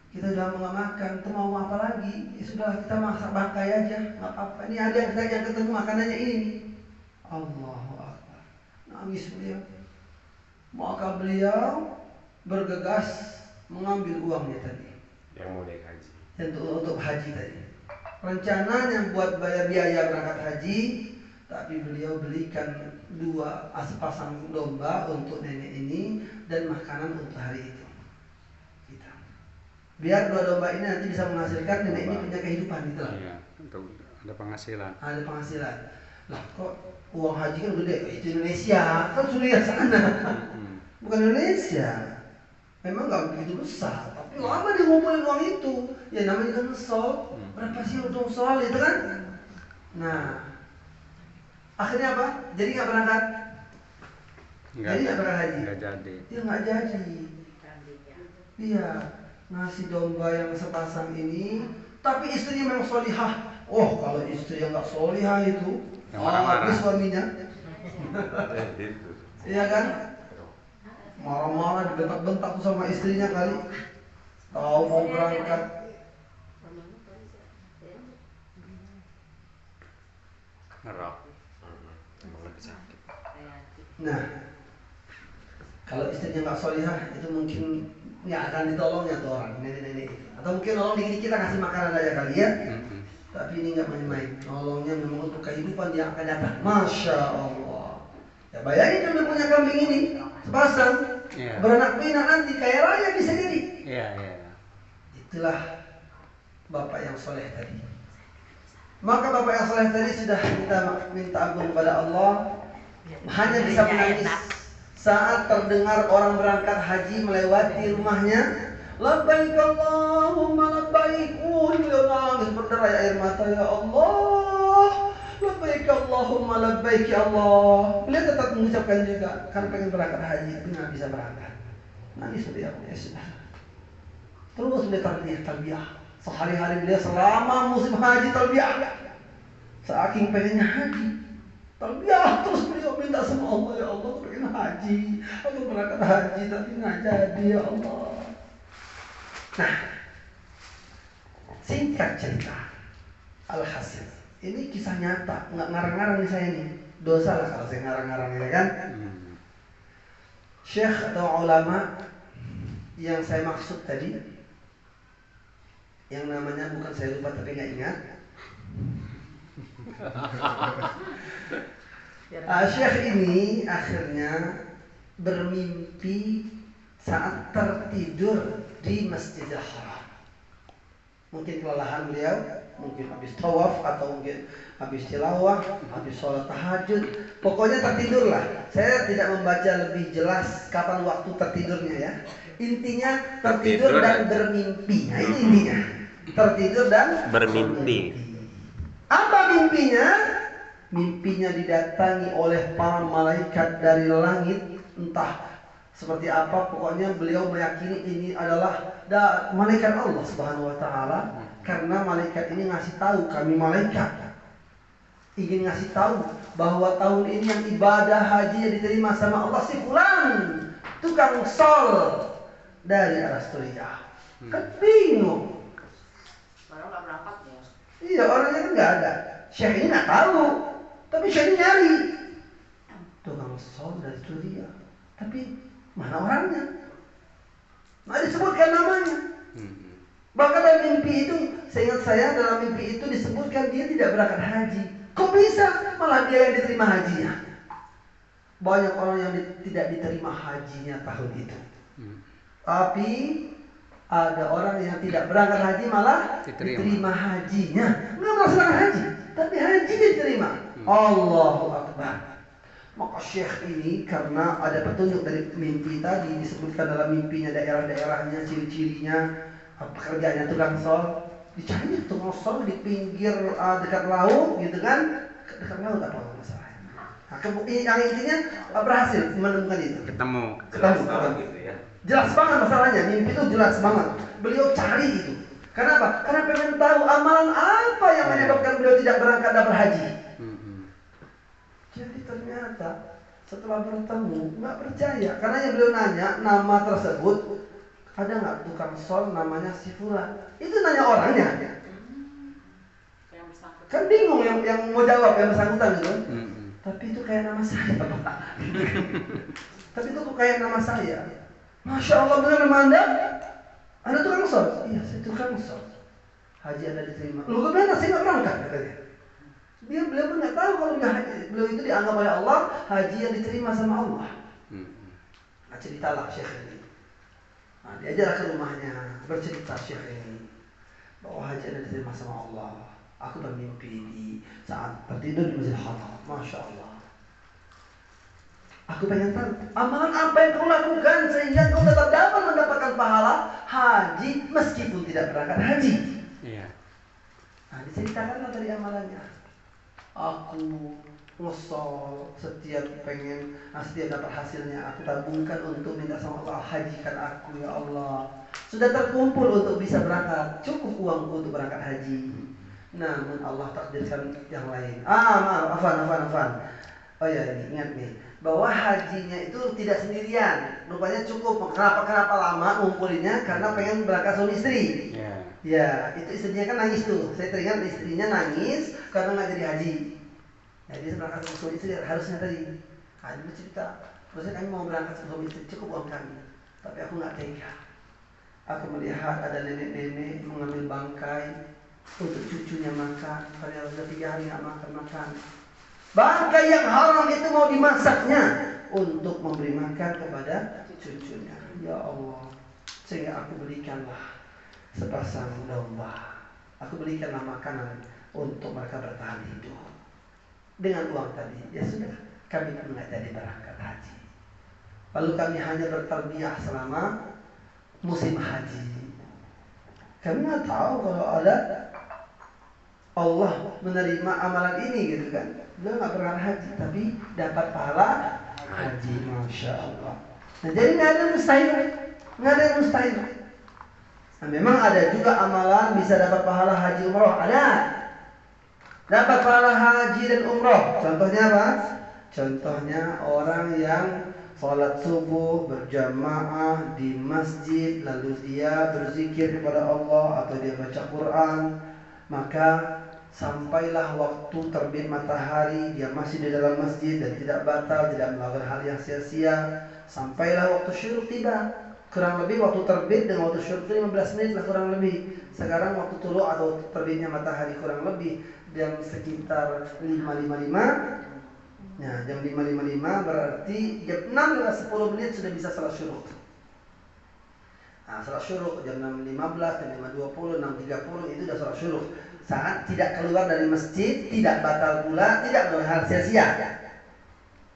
Kita udah mau nggak makan, tuh mau apa lagi? Ya sudah, kita masak bangkai aja, nggak apa-apa. Ini ada yang ketemu makanannya ini nih. Allahu Akbar. Nangis beliau. Maka beliau bergegas mengambil uangnya tadi. Yang mau naik haji. Untuk haji tadi. Rencananya buat bayar biaya berangkat haji, tapi beliau belikan 2 sepasang domba untuk nenek ini dan makanan untuk hari itu. Kita. Biar 2 domba ini nanti bisa menghasilkan nenek ini punya kehidupan gitu lah. Iya, untuk ada penghasilan. Ada penghasilan. Lah kok uang haji kan gede, itu Indonesia, kan Suriah sana. Bukan Indonesia. Memang nggak begitu besar, tapi lama dia ngumpulin uang itu. Ya namanya kan sol, berapa sih untung sol itu kan? Nah, akhirnya apa? Jadi nggak berangkat. Jadi nggak berangkat haji. Nggak jadi. Dia nggak jadi. Iya, nasi domba yang sepasang ini, tapi istrinya memang solihah. Oh, kalau istri yang nggak solihah itu, habis suaminya. Iya kan? Marah-marah, dibentak-bentak tuh sama istrinya kali. Tahu mau berangkat. Ngerok. Emang lebih sakit. Nah, kalau istrinya nggak solihah, itu mungkin nggak akan ditolongnya tuh orang nenek-nenek. Atau mungkin nolong dikit kita kasih makanan aja kali ya. Tapi ini nggak main-main. Nolongnya memang untuk kehidupan yang akan datang. Masya Allah. Ya bayangin udah punya kambing ini sepasang, beranak pinak nanti kaya raya bisa jadi. Iya. Itulah bapak yang soleh tadi. Maka bapak yang soleh tadi sudah minta ampun kepada Allah, hanya bisa menangis saat terdengar orang berangkat haji melewati rumahnya. Labbaik Allahumma labbaik. Beliau nangis berderai air mata, ya Allah. Labbaik Allahumma labbaik ya Allah. Beliau tetap mengucapkan juga karena pengen berangkat haji tapi nggak bisa berangkat. Nangis beliau, ya sudah. Terus beliau talbiyah. Sehari-hari beliau selama musim haji talbiyah. Saking pengennya haji, talbiyah terus beliau minta sama Allah, ya Allah aku pengen haji, aku berangkat haji tapi nggak jadi ya Allah. Nah, singkat cerita, alhasil ini kisah nyata, nggak ngarang-ngarang nih saya nih. Dosa lah kalau saya ngarang-ngarang ya kan. Syekh atau ulama yang saya maksud tadi, yang namanya bukan saya lupa tapi nggak ingat. Syekh ini akhirnya bermimpi saat tertidur di Masjidil Haram. Mungkin kelelahan beliau, mungkin habis tawaf atau mungkin habis tilawah, habis sholat tahajud. Pokoknya tertidurlah. Saya tidak membaca lebih jelas kapan waktu tertidurnya ya. Intinya tertidur dan bermimpi. Nah ini intinya. Tertidur dan bermimpi. Apa mimpinya? Mimpinya didatangi oleh para malaikat dari langit, entah seperti apa, pokoknya beliau meyakini ini adalah malaikat Allah Subhanahu wa taala, karena malaikat ini ngasih tahu, kami malaikat ingin ngasih tahu bahwa tahun ini yang ibadah haji diterima sama Allah si fulan, tukang sol dari Australia. Kan bingung. Orang nggak berangkat ya? Iya, orangnya kan nggak ada. Syekh ini nggak tahu, tapi Syekh ini nyari tukang sol dari Australia. Tapi mana orangnya? Nggak disebutkan namanya. Bahkan dalam mimpi itu, seingat saya dalam mimpi itu disebutkan dia tidak berangkat haji. Kok bisa? Malah dia yang diterima hajinya. Banyak orang yang tidak diterima hajinya tahun itu. Tapi ada orang yang tidak berangkat haji malah diterima hajinya. Nggak melaksanakan haji, tapi hajinya diterima. Allahu Akbar. Maka Syekh ini karena ada petunjuk dari mimpi tadi, disebutkan dalam mimpinya daerah-daerahnya, ciri-cirinya, pekerjaannya tukang sol, dicari tukang sol di pinggir dekat laut gitu kan, dekat laut apa masalahnya. Nah, yang intinya berhasil menemukan itu. Ketemu Gitu ya. Jelas banget masalahnya, mimpi itu jelas banget. Beliau cari itu. Kenapa? Karena pengen tahu amalan apa yang menyebabkan beliau tidak berangkat dan berhaji. Jadi ternyata setelah bertemu nggak percaya, karena yang beliau nanya nama tersebut, ada nggak tukang sol namanya si Fulan? Itu nanya orangnya. Kan bingung yang mau jawab, yang bersangkutan gitu. Tapi itu kayak nama saya, Pak. Tapi itu kok kayak nama saya. Masya Allah, benar nama Anda? Anda tukang sol? Iya, saya tukang sol. Haji Anda diterima. Lu gimana? Saya nggak berangkat, katanya. Beliau pun nggak tahu kalau beliau itu dianggap oleh Allah haji yang diterima sama Allah. Nah, ceritalah Syekh ini. Nah, diajarlah ke rumahnya, bercerita Syekh ini bahwa haji Anda diterima sama Allah. Aku bermimpi di saat tertidur di Masjidil Haram. Masya Allah. Aku pengen tahu amalan apa yang kau lakukan sehingga kau tetap dapat mendapatkan pahala haji meskipun tidak berangkat haji. Iya. Nah, diceritakanlah dari amalannya. Aku ngosol setiap dapat hasilnya aku tabungkan untuk minta sama Allah, hajikan aku ya Allah. Sudah terkumpul untuk bisa berangkat, cukup uangku untuk berangkat haji. Namun Allah takdirkan yang lain. Maaf, Afan. Oh ya, ini ingat nih, bahwa hajinya itu tidak sendirian. Rupanya cukup. Kenapa lama ngumpulinnya? Karena pengen berangkat suami istri. Ya, itu istrinya kan nangis tuh. Saya teringat istrinya nangis karena nggak jadi haji. Jadi berangkat suami istri harusnya tadi. Dia cerita, terusnya kami mau berangkat suami istri, cukup uang kami. Tapi aku nggak tega. Aku melihat ada nenek-nenek mengambil bangkai untuk cucunya makan. Padahal sudah 3 hari nggak makan. Bangkai yang haram itu mau dimasaknya untuk memberi makan kepada cucunya. Ya Allah, sehingga aku berikanlah sepasang domba. Aku berikanlah makanan untuk mereka bertahan hidup. Dengan uang tadi, ya sudah, kami pun nggak jadi berangkat haji. Lalu kami hanya bertarbiyah selama musim haji. Kami nggak tahu kalau ada Allah menerima amalan ini gitu kan. Dia nggak berangkat haji, tapi dapat pahala haji, masya Allah. Nah, jadi nggak ada yang mustahil. Nah, memang ada juga amalan bisa dapat pahala haji umroh, ada. Dapat pahala haji dan umroh. Contohnya apa? Contohnya orang yang sholat subuh berjamaah di masjid, lalu dia berzikir kepada Allah atau dia baca Quran, maka sampailah waktu terbit matahari, dia masih di dalam masjid dan tidak batal, tidak melakukan hal yang sia-sia. Sampailah waktu syuruk tiba, kurang lebih waktu terbit dan waktu syuruk 15 menit lah kurang lebih. Sekarang waktu tulu atau terbitnya matahari kurang lebih jam sekitar 5.55. Nah, jam 5.55 berarti jam 6 lewat 10 menit sudah bisa salat syuruk. Nah, salat syuruk jam 6.15, jam 5.20, 6.30 itu sudah salat syuruk. Saat tidak keluar dari masjid, tidak batal pula, tidak melakukan hal sia-sia.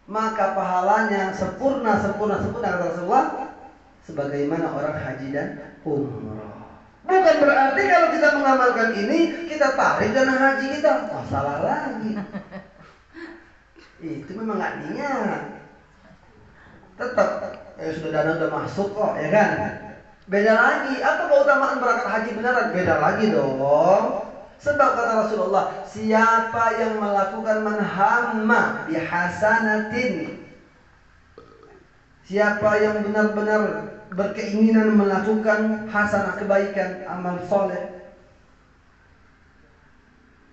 Maka pahalanya sempurna kata Rasulullah sebagaimana orang haji dan umrah. Bukan berarti kalau kita mengamalkan ini kita tarik dana haji kita, masalah lagi. Itu memang nggak niat. Tetap sudah dana udah masuk kok, ya kan? Beda lagi. Apa keutamaan berangkat haji beneran? Beda lagi dong. Sebab kata Rasulullah, siapa yang melakukan manhamma bihasanatin, siapa yang benar-benar berkeinginan melakukan hasanah kebaikan, amal soleh,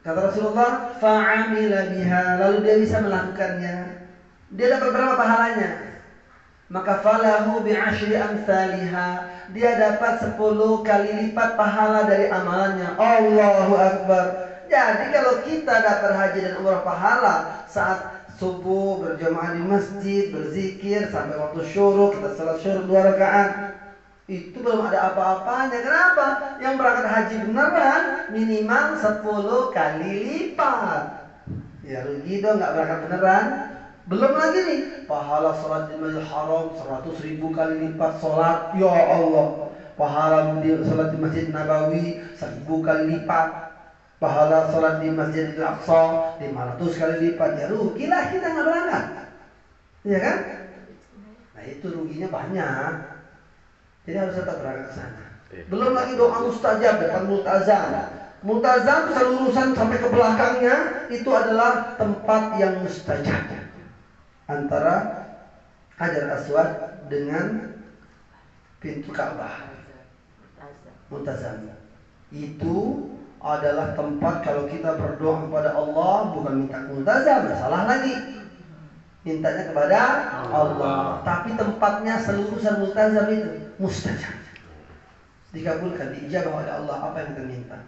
kata Rasulullah, fa'amila biha, lalu dia bisa melakukannya, dia dapat berapa pahalanya? Maka falahu bi'ashri amsalihha, dia dapat 10 kali lipat pahala dari amalannya. Allahu Akbar. Jadi kalau kita dapat haji dan umrah pahala saat subuh berjamaah di masjid, berzikir sampai waktu syuruk, kita salat syuruk 2 rakaat, itu belum ada apa-apanya. Kenapa? Yang berangkat haji beneran minimal 10 kali lipat. Ya rugi dong nggak berangkat beneran. Belum lagi nih pahala salat di Masjidil Haram 100.000 kali lipat salat, ya Allah. Pahala di salat di Masjid Nabawi 1.000 kali lipat. Pahala salat di Masjidil Aqsa 500 kali lipat. Ya rugilah kita nggak berangkat. Iya kan? Nah itu ruginya banyak. Jadi harus tetap berangkat ke sana. Belum lagi doa mustajab depan multazam. Multazam selurusan sampai ke belakangnya itu adalah tempat yang mustajab. Antara Hajar Aswad dengan pintu Ka'bah. Multazam. Itu adalah tempat kalau kita berdoa kepada Allah bukan minta multazam, salah lagi. Mintanya kepada Allah, tapi tempatnya selurusan multazam itu mustajab. Dikabulkan, diijabah oleh Allah apa yang kita minta.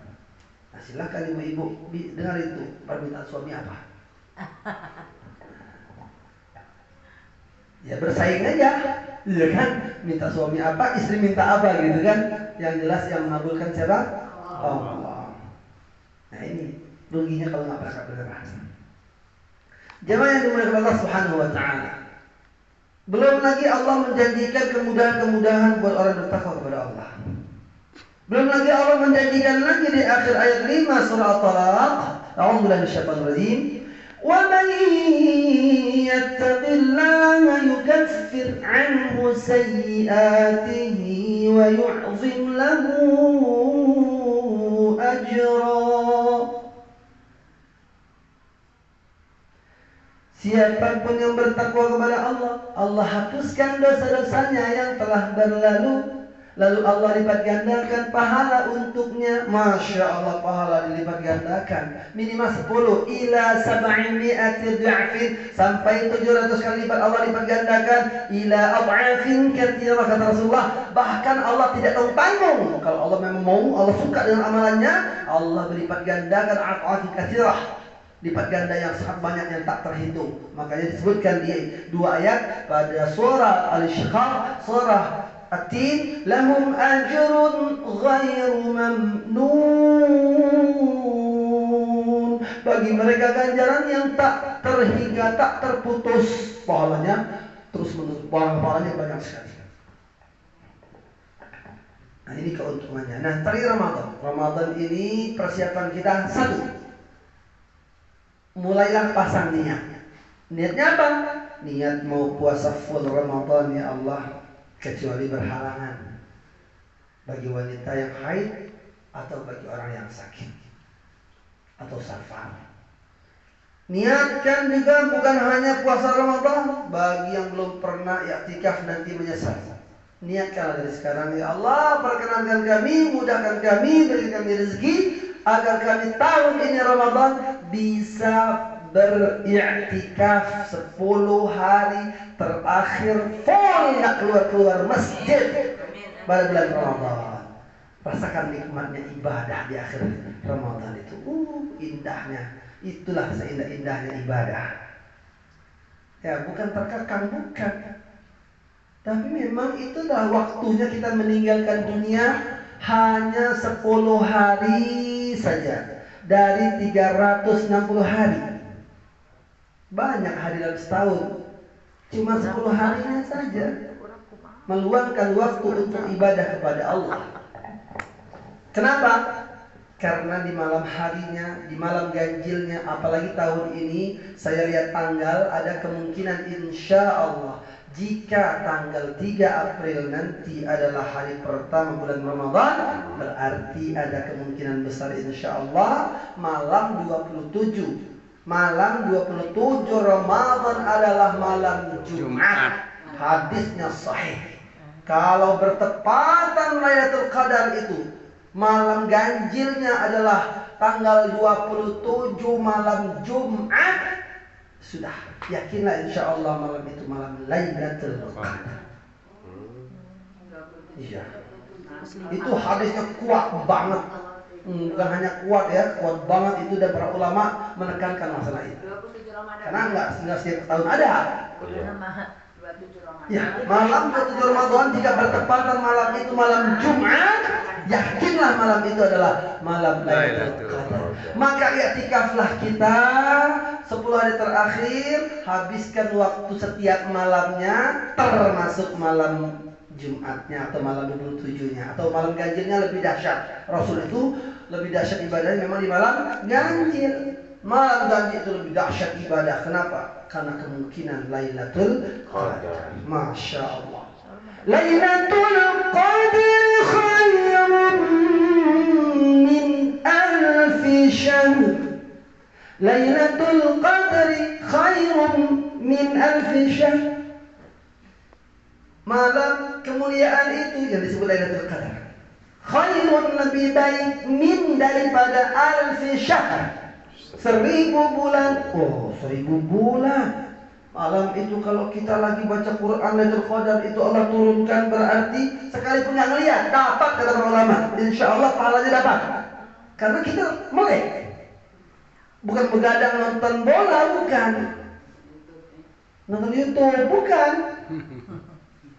Nah, silakan ibu-ibu dengar itu permintaan suami apa. Ya bersaing aja, iya kan? Minta suami apa, istri minta apa gitu kan? Yang jelas yang mengabulkan siapa? Allah. Nah ini ruginya kalau nggak berangkat beneran. Jemaah yang dimuliakan Allah Subhanahu wa taala. Belum lagi Allah menjanjikan kemudahan-kemudahan buat orang bertakwa kepada Allah. Belum lagi Allah menjanjikan lagi di akhir ayat 5 surah At-Talaq, a'udzubillahi minasyaitonir rajim, "Wa man yattaqillaha yukaffir 'anhu sayyi'atihi wa yu'zim lahu ajra." Siapapun yang bertakwa kepada Allah, Allah hapuskan dosa-dosanya yang telah berlalu. Lalu Allah lipat gandakan pahala untuknya. Masya Allah, pahala dilipat gandakan. Minimal 10 ila 700 du'afin, sampai 700 kali lipat Allah lipat gandakan. Ila ad'afin katsirah, kata Rasulullah. Bahkan Allah tidak tanggung. Kalau Allah memang mau, Allah suka dengan amalannya, Allah berlipat gandakan ad'afin katsirah. Lipat ganda yang sangat banyak yang tak terhitung. Makanya disebutkan di 2 ayat pada surah Al-Insyiqaq, surah At-Tin, lahum ajrun ghairu mamnun. Bagi mereka ganjaran yang tak terhingga, tak terputus. Pahalanya terus menerus, pahalanya banyak sekali. Nah ini keuntungannya. Nah tadi Ramadan ini persiapan kita satu. Mulailah pasang niat. Niatnya apa? Niat mau puasa full Ramadan ya Allah, kecuali berhalangan. Bagi wanita yang haid atau bagi orang yang sakit atau safar. Niatkan juga bukan hanya puasa Ramadan. Bagi yang belum pernah i'tikaf nanti menyesal. Niatkanlah dari sekarang, ya Allah perkenankan kami, mudahkan kami, berikan kami rezeki agar kami tahun ini Ramadan bisa beriktikaf 10 hari terakhir full, nggak keluar masjid pada bulan Ramadan. Rasakan nikmatnya ibadah di akhir Ramadan itu. Indahnya. Itulah seindah-indahnya ibadah. Ya, bukan terkekang, bukan. Tapi memang itu adalah waktunya kita meninggalkan dunia hanya 10 hari saja dari 360 hari. Banyak hari dalam setahun, cuma 10 harinya saja meluangkan waktu untuk ibadah kepada Allah. Kenapa? Karena di malam harinya, di malam ganjilnya, apalagi tahun ini saya lihat tanggal, ada kemungkinan insya Allah jika tanggal 3 April nanti adalah hari pertama bulan Ramadan, berarti ada kemungkinan besar insya Allah malam 27 Ramadan adalah malam Jumat. Hadisnya sahih. Kalau bertepatan Lailatul Qadar itu, malam ganjilnya adalah tanggal 27 malam Jumat, sudah yakinlah insya Allah malam itu malam Lailatul Qadar. Iya. Itu hadisnya kuat banget. Bukan hanya kuat ya, kuat banget itu, dan para ulama menekankan masalah itu. Karena enggak setiap tahun ada. Ya, malam 27 Ramadan jika bertepatan malam itu malam Jumat, yakinlah malam itu adalah malam Lailatul Qadar. Maka i'tikaflah kita 10 hari terakhir, habiskan waktu setiap malamnya, termasuk malam Jumatnya atau malam 27-nya atau malam ganjilnya lebih dahsyat. Rasul itu lebih dahsyat ibadahnya memang di malam ganjil. Malam ganjil itu lebih dahsyat ibadah. Kenapa? Karena kemungkinan Lailatul Qadar. Masya Allah. Lailatul Qadri khairun min alfi syahr. Lailatul Qadri khairun min alfi syahr. Malam kemuliaan itu yang disebut Lailatul Qadar. Khairun lebih baik min daripada alfi syahr. 1000 bulan. Oh, 1000 bulan. Malam itu kalau kita lagi baca Quran Lailatul Qadar itu Allah turunkan, berarti sekalipun nggak ngeliat dapat, kata para ulama. Insya Allah pahalanya dapat. Karena kita melek. Bukan begadang nonton bola, bukan. Nonton YouTube, bukan.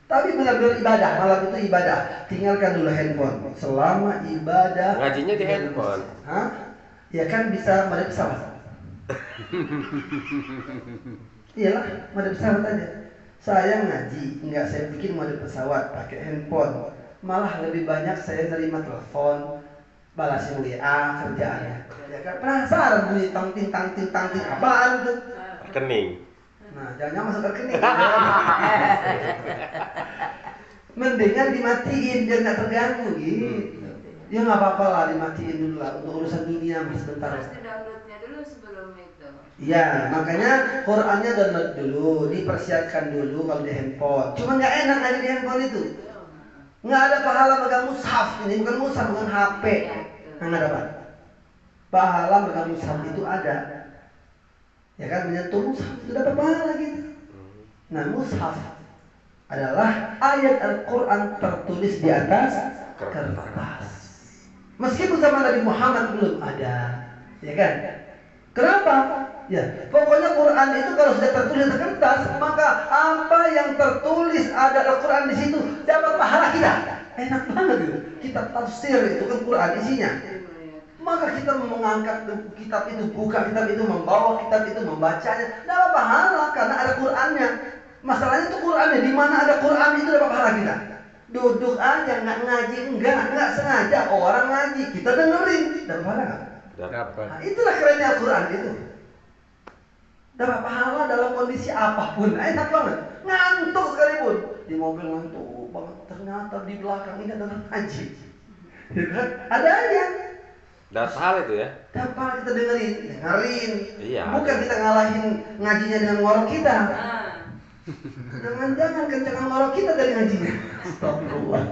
Tapi benar-benar ibadah. Malam itu ibadah. Tinggalkan dulu handphone. Selama ibadah. Ngajinya di handphone. Hah? Ya kan bisa mode pesawat. Iyalah, mode pesawat aja. Saya ngaji, enggak saya bikin mode pesawat pakai handphone. Malah lebih banyak saya terima telepon, balasin WA kerjaannya. Ya kan penasaran bunyi tang ting apaan tuh? Rekening. Nah, jangan masuk rekening. Mendingan dimatiin biar nggak terganggu gitu. Ya nggak apa-apa lah, dimatiin dulu lah untuk urusan dunia mas bentar. Harus di-downloadnya dulu sebelum itu. Iya, makanya Qurannya download dulu, dipersiapkan dulu kalau di handphone. Cuma nggak enak aja di handphone itu. Nggak ada pahala megang mushaf, ini bukan mushaf, bukan HP. Nggak dapat. Pahala megang mushaf itu ada. Ya kan, menyentuh mushaf itu dapat pahala gitu. Nah, mushaf adalah ayat Al-Quran tertulis di atas kertas. Meskipun zaman Nabi Muhammad belum ada, ya kan? Kenapa? Ya, pokoknya Quran itu kalau sudah tertulis di kertas, maka apa yang tertulis ada Al-Quran di situ dapat pahala kita. Enak banget itu. Kitab tafsir itu kan Quran isinya. Maka kita mengangkat kitab itu, buka kitab itu, membawa kitab itu, membacanya, dapat pahala karena ada Qurannya. Masalahnya itu Qurannya, di mana ada Quran itu dapat pahala kita. Duduk aja nggak ngaji, nggak sengaja orang ngaji, kita dengerin, dapat pahala nggak? Dapat. Nah, itulah kerennya Al-Quran itu. Dapat pahala dalam kondisi apapun, enak banget. Ngantuk sekalipun, di mobil ngantuk banget, ternyata di belakang ini ada orang ngaji. Ya kan? Ada aja. Dapat hal itu ya. Dapat kita dengerin. Iya. Bukan kita ngalahin ngajinya dengan ngorok kita. Jangan-jangan kencangan ngorok kita dari ngajinya. Astagfirullah.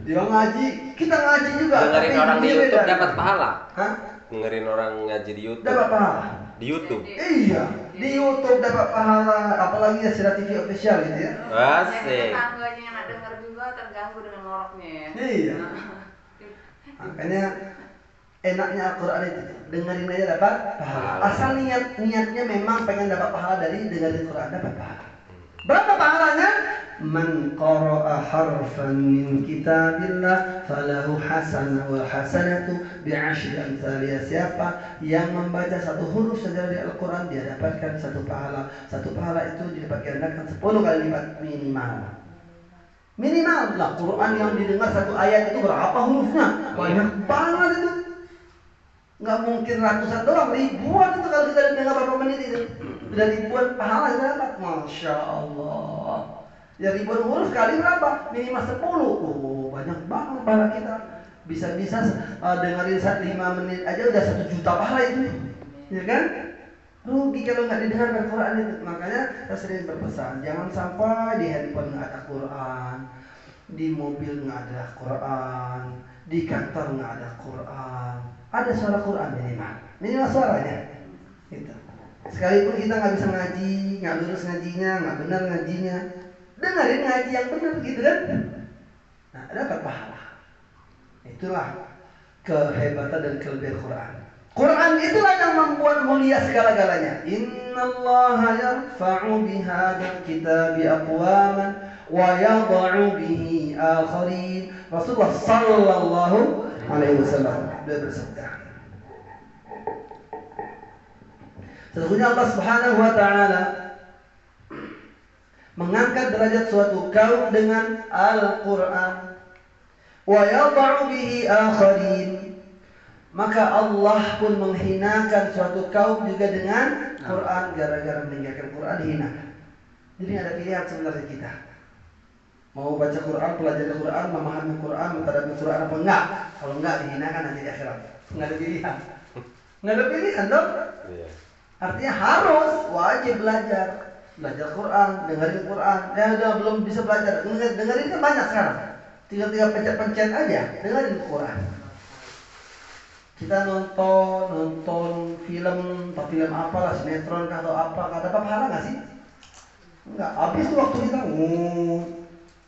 Dia ngaji, kita ngaji juga. Dengerin orang di YouTube dapat pahala. Hah? Dengerin orang ngaji di YouTube. Dapat pahala. Di YouTube. Iya, di YouTube dapat pahala, apalagi ya Sira TV official gitu ya. Asik. Tetangganya yang denger juga terganggu dengan ngoroknya ya. Iya. Makanya enaknya Al-Quran itu dengerin aja dapat pahala. Asal niatnya memang pengen dapat pahala dari dengerin Quran, dapat pahala. Berapa pahalanya? Man qara'a harfan min kitabillah falahu hasanah wal hasanatu bi'ashri amsalih. Siapa yang membaca satu huruf saja dari Al-Quran, dia dapatkan satu pahala. Satu pahala itu didapat gandakan 10 kali lipat minimal. Minimal lah, Quran yang didengar satu ayat itu berapa hurufnya? Banyak banget itu. Nggak mungkin ratusan doang, ribuan itu kalau kita dengar berapa menit itu. Sudah ribuan pahala kita dapat. Masya Allah. Ya ribuan huruf kali berapa? Minimal 10. Oh, banyak banget pahala kita. Bisa-bisa dengerin 5 menit aja udah 1 juta pahala itu. Ya kan? Rugi kalau nggak didengarkan Quran itu. Makanya saya sering berpesan, jangan sampai di handphone nggak ada Quran, di mobil nggak ada Quran, di kantor nggak ada Quran. Ada suara Quran minimal suaranya. Gitu. Sekalipun kita nggak bisa ngaji, nggak lurus ngajinya, nggak benar ngajinya, dengerin ngaji yang benar gitu kan. Nah, dapat pahala. Itulah kehebatan dan kelebihan Quran. Quran itulah yang membuat mulia segala-galanya. Innallaha yarfa'u bihadzal kitabi aqwaman wa yadh'u bihi akharin. Rasulullah sallallahu alaihi wasallam bersabda, sesungguhnya Allah Subhanahu wa taala mengangkat derajat suatu kaum dengan Al-Qur'an wa yadh'u bihi akharin. Maka Allah pun menghinakan suatu kaum juga dengan Quran. Gara-gara meninggalkan Quran dihinakan. Jadi ada pilihan sebenarnya kita. Mau baca Quran, pelajari Quran, memahami Quran, mentadabur Quran apa enggak? Kalau enggak dihinakan nanti di akhirat. Enggak ada pilihan. Enggak ada pilihan dong. Iya. Artinya harus wajib belajar Quran, dengerin Quran. Ya udah belum bisa belajar, dengerin kan banyak sekarang. Tinggal pencet-pencet aja, dengerin Quran. Kita nonton film, atau film apalah, sinetron atau apa, nggak dapat pahala nggak sih? Enggak, habis tuh waktu kita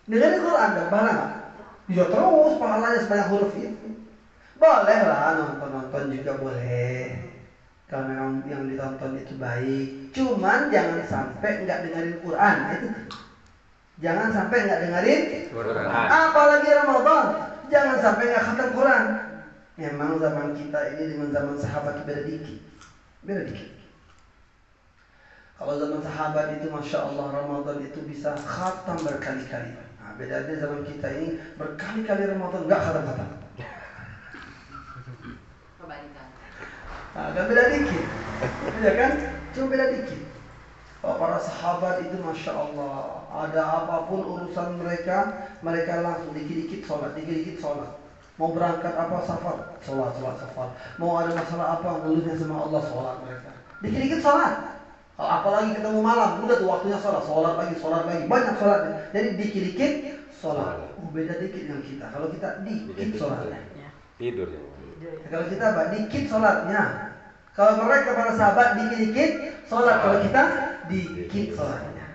dengerin Quran, dapat pahala nggak? Ya terus pahalanya sebanyak huruf itu. Boleh lah nonton juga boleh. Kalau memang yang ditonton itu baik, cuman jangan sampai nggak dengerin Quran. Itu jangan sampai nggak dengerin Quran. Apalagi Ramadan, jangan sampai nggak khatam Quran. Memang zaman kita ini dengan zaman sahabat beda dikit. Kalau zaman sahabat itu Masya Allah Ramadan itu bisa khatam berkali-kali. Nah, bedanya zaman kita ini berkali-kali Ramadan nggak khatam. Agak beda dikit, ya kan? Cuma beda dikit. Kalau para sahabat itu Masya Allah, ada apapun urusan mereka langsung dikit-dikit sholat. Mau berangkat apa safar, sholat. Mau ada masalah apa, ngeluhnya sama Allah, sholat mereka. Dikit-dikit sholat. Kalau apalagi ketemu malam, udah tuh waktunya sholat lagi, banyak sholatnya. Jadi dikit-dikit sholat. Beda dikit dengan kita. Kalau kita dikit sholatnya. Tidur ya. Kalau kita dikit sholatnya. Kalau mereka para sahabat dikit-dikit sholat. Kalau kita dikit sholatnya.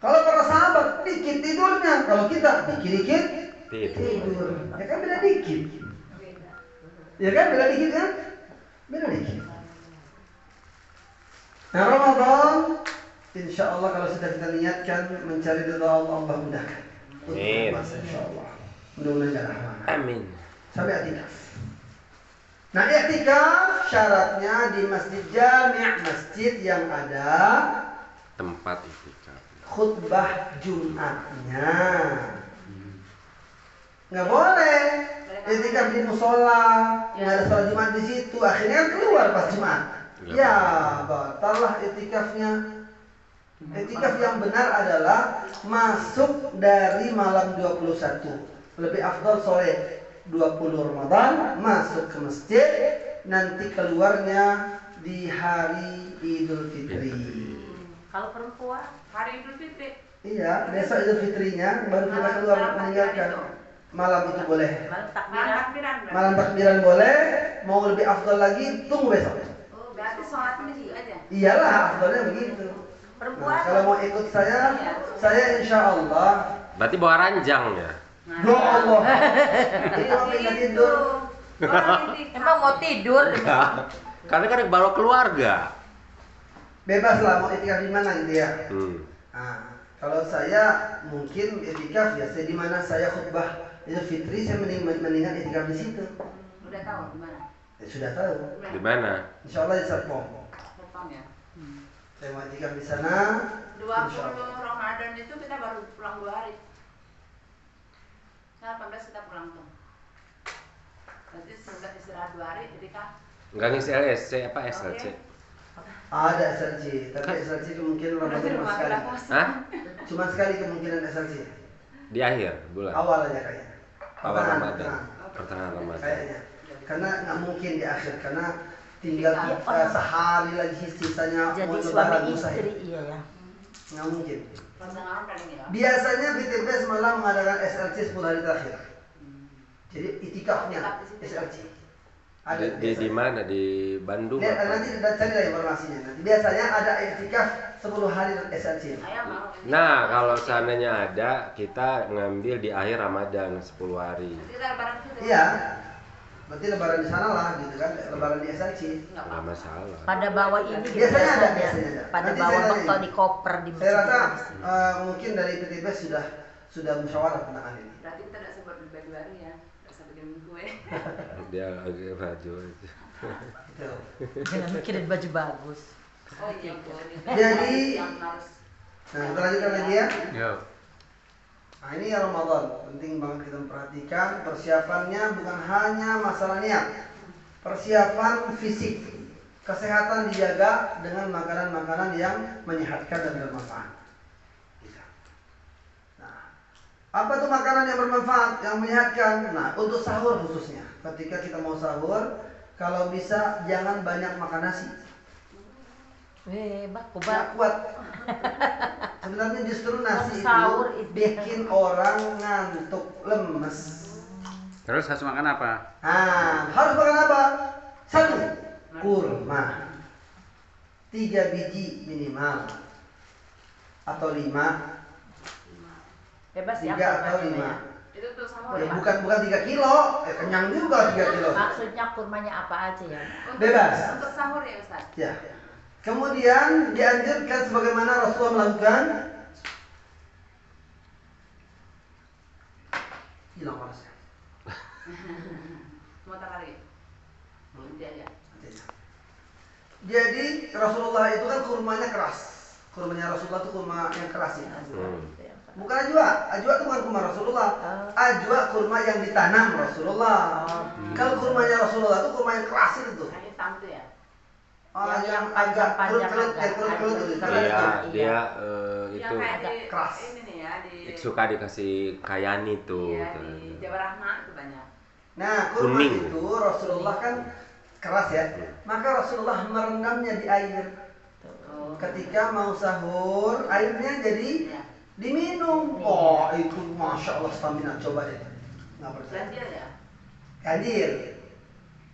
Kalau para sahabat dikit tidurnya. Kalau kita dikit-dikit tidur. Ya kan beda dikit. Kan? Beda dikit. Nah Ramadan, insya Allah kalau sudah kita niatkan mencari ridha Allah, Allah mudahkan. Amin. Insya Allah. Mudah-mudahan. Amin. Sampai i'tikaf. Nah i'tikaf syaratnya di masjid jami', masjid yang ada Tempat i'tikaf. khutbah Jumatnya. Nggak boleh i'tikaf di musola, nggak ada sholat Jumat di situ. Akhirnya kan keluar pas Jumat. Ya, batallah i'tikafnya. I'tikaf yang benar adalah masuk dari malam 21. Lebih afdal sore 20 Ramadan masuk ke masjid, nanti keluarnya di hari Idul Fitri. Kalau perempuan hari Idul Fitri. Iya, besok Idul Fitrinya baru kita keluar meninggalkan. Malam itu boleh. Malam takbiran boleh. Mau lebih afdal lagi tunggu besok. Oh, berarti sholatnya di situ aja. Iyalah, afdalnya begitu. Perempuan. Nah, kalau mau ikut saya insya Allah. Berarti bawa ranjang ya? Ya Allah. Ini mau minta tidur. Emang mau tidur? Karena kan bawa keluarga. Bebas lah mau itikaf di mana gitu ya. Nah, kalau saya mungkin itikaf ya saya di mana saya khutbah Idul Fitri, saya mendingan itikaf di situ. Udah tahu di mana? Ya, sudah tahu. Di mana? Insya Allah di Serpong. Serpong ya. Saya mau itikaf di sana. 20 Ramadan itu kita baru pulang 2 hari. 18 kita pulang tuh. Berarti sudah istirahat 2 hari, jadi kan? Enggak ngisi LSC apa SLC? Ada SLC, tapi SLC kemungkinan Ramadan cuma sekali. Hah? Cuma sekali kemungkinan SLC. Di akhir bulan. Awal aja kayaknya. Awal Ramadan. Pertengahan Ramadan. Kayaknya. Karena nggak mungkin di akhir karena tinggal sehari lagi sisanya Jadi mau suami lebaran istri, mustahil. iya ya. Nggak mungkin. Pasangan paling ya. Biasanya BTPS malah mengadakan SLC 10 hari terakhir. Jadi itikafnya SLC. Ada Di mana? Di Bandung Nanti apa? cari lah informasinya. Nanti biasanya ada itikaf 10 hari SLC. Ayah mau. Nah, kalau seandainya ada, kita ngambil di akhir Ramadan 10 hari. Kita lebaran itu. Iya. Berarti lebaran di sana lah gitu kan, lebaran di SLC. Enggak masalah. Pada bawah ini Biasanya ada, biasanya ada. Pada Nanti bawah saya bekal tanya. di koper di Saya rasa masjid. mungkin dari PTPS sudah musyawarah tentang hal ini. Berarti kita tidak sempat berbagi hari ya. Tidak sempat bikin kue. Dia lagi baju itu. Betul. Jangan mikirin baju bagus. Oh iya, Jadi, yang harus. Nah, kita lanjutkan lagi ya. Yo. Nah, ini ya Ramadan, penting banget kita memperhatikan persiapannya bukan hanya masalah niat. Persiapan fisik, kesehatan dijaga dengan makanan-makanan yang menyehatkan dan bermanfaat. Nah, Apa tuh makanan yang bermanfaat, yang menyehatkan? Nah, untuk sahur khususnya. Ketika kita mau sahur, kalau bisa jangan banyak makan nasi. Baku Nggak kuat. Sebenarnya justru nasi Sahur itu itu. bikin orang ngantuk, lemes. Terus harus makan apa? Nah, harus makan apa? 1, kurma. 3 biji minimal. Atau 5. Bebas 3 ya. atau 5. kurmanya. Itu tuh sahur Ya, ya? bukan 3 kilo, kenyang juga 3 kilo. Maksudnya kurmanya apa aja ya? Bebas. Untuk sahur ya Ustaz? Ya. Kemudian dianjurkan sebagaimana Rasulullah melakukan. Hilang panasnya. Mau tak lagi? Nanti aja. Jadi Rasulullah itu kan kurmanya keras. Kurmanya Rasulullah itu kurma yang keras ya. Bukan ajwa. Ajwa itu bukan kurma Rasulullah. Ajwa kurma yang ditanam Rasulullah. Kalau kurmanya Rasulullah itu kurma yang keras itu tuh. Yang hitam tuh ya? Yang agak kelut-kelut ya, kelut-kelut itu. Karena Dia itu. dia Yang itu kayak di keras. ini nih ya di suka dikasih kayani tuh. iya, di Jawa Rahmat tuh banyak. Nah, kurma Kuning. itu Rasulullah kan keras ya. Maka Rasulullah merendamnya di air. Oh. Ketika mau sahur, airnya jadi Iya. diminum. Oh, itu masya Allah stamina. Coba deh. Nggak percaya. Ganjil ya? Ganjil.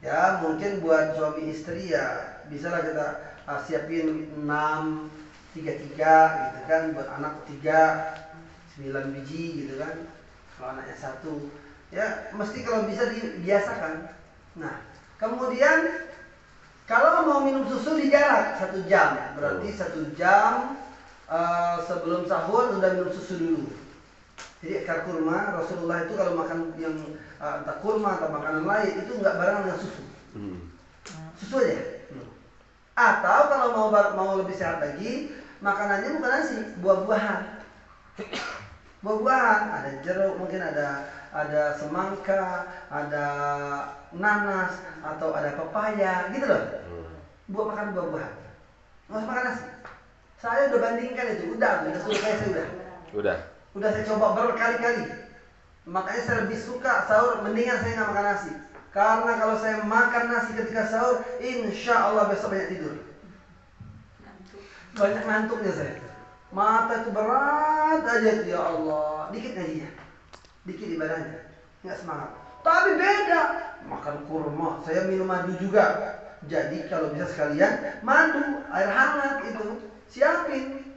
Ya, mungkin buat suami istri ya bisa lah kita siapin 6, 3 gitu kan. Buat anak 3, 9 biji gitu kan. Kalau anaknya 1. Ya, mesti kalau bisa dibiasakan. Nah, kemudian kalau mau minum susu di jarak 1 jam, berarti 1 jam sebelum sahur sudah minum susu dulu. Jadi akar kurma Rasulullah itu kalau makan yang entah kurma atau makanan lain itu nggak barengan dengan susu. Susu aja. Atau kalau mau lebih sehat lagi, makanannya bukan nasi, buah-buahan. Buah-buahan, ada jeruk, mungkin ada semangka, ada nanas, atau ada pepaya, gitu loh. Makan buah-buahan. Nggak usah makan nasi. Saya udah bandingkan itu, udah selesai saya udah. Udah saya coba berkali-kali. Makanya saya lebih suka sahur, mendingan saya nggak makan nasi. Karena kalau saya makan nasi ketika sahur, insya Allah besok banyak tidur. Banyak ngantuknya saya. Mata itu berat aja tuh, ya Allah. Dikit ngajinya, dikit ibadahnya, nggak semangat. Tapi beda, makan kurma, saya minum madu juga. Jadi kalau bisa sekalian madu, air hangat itu siapin.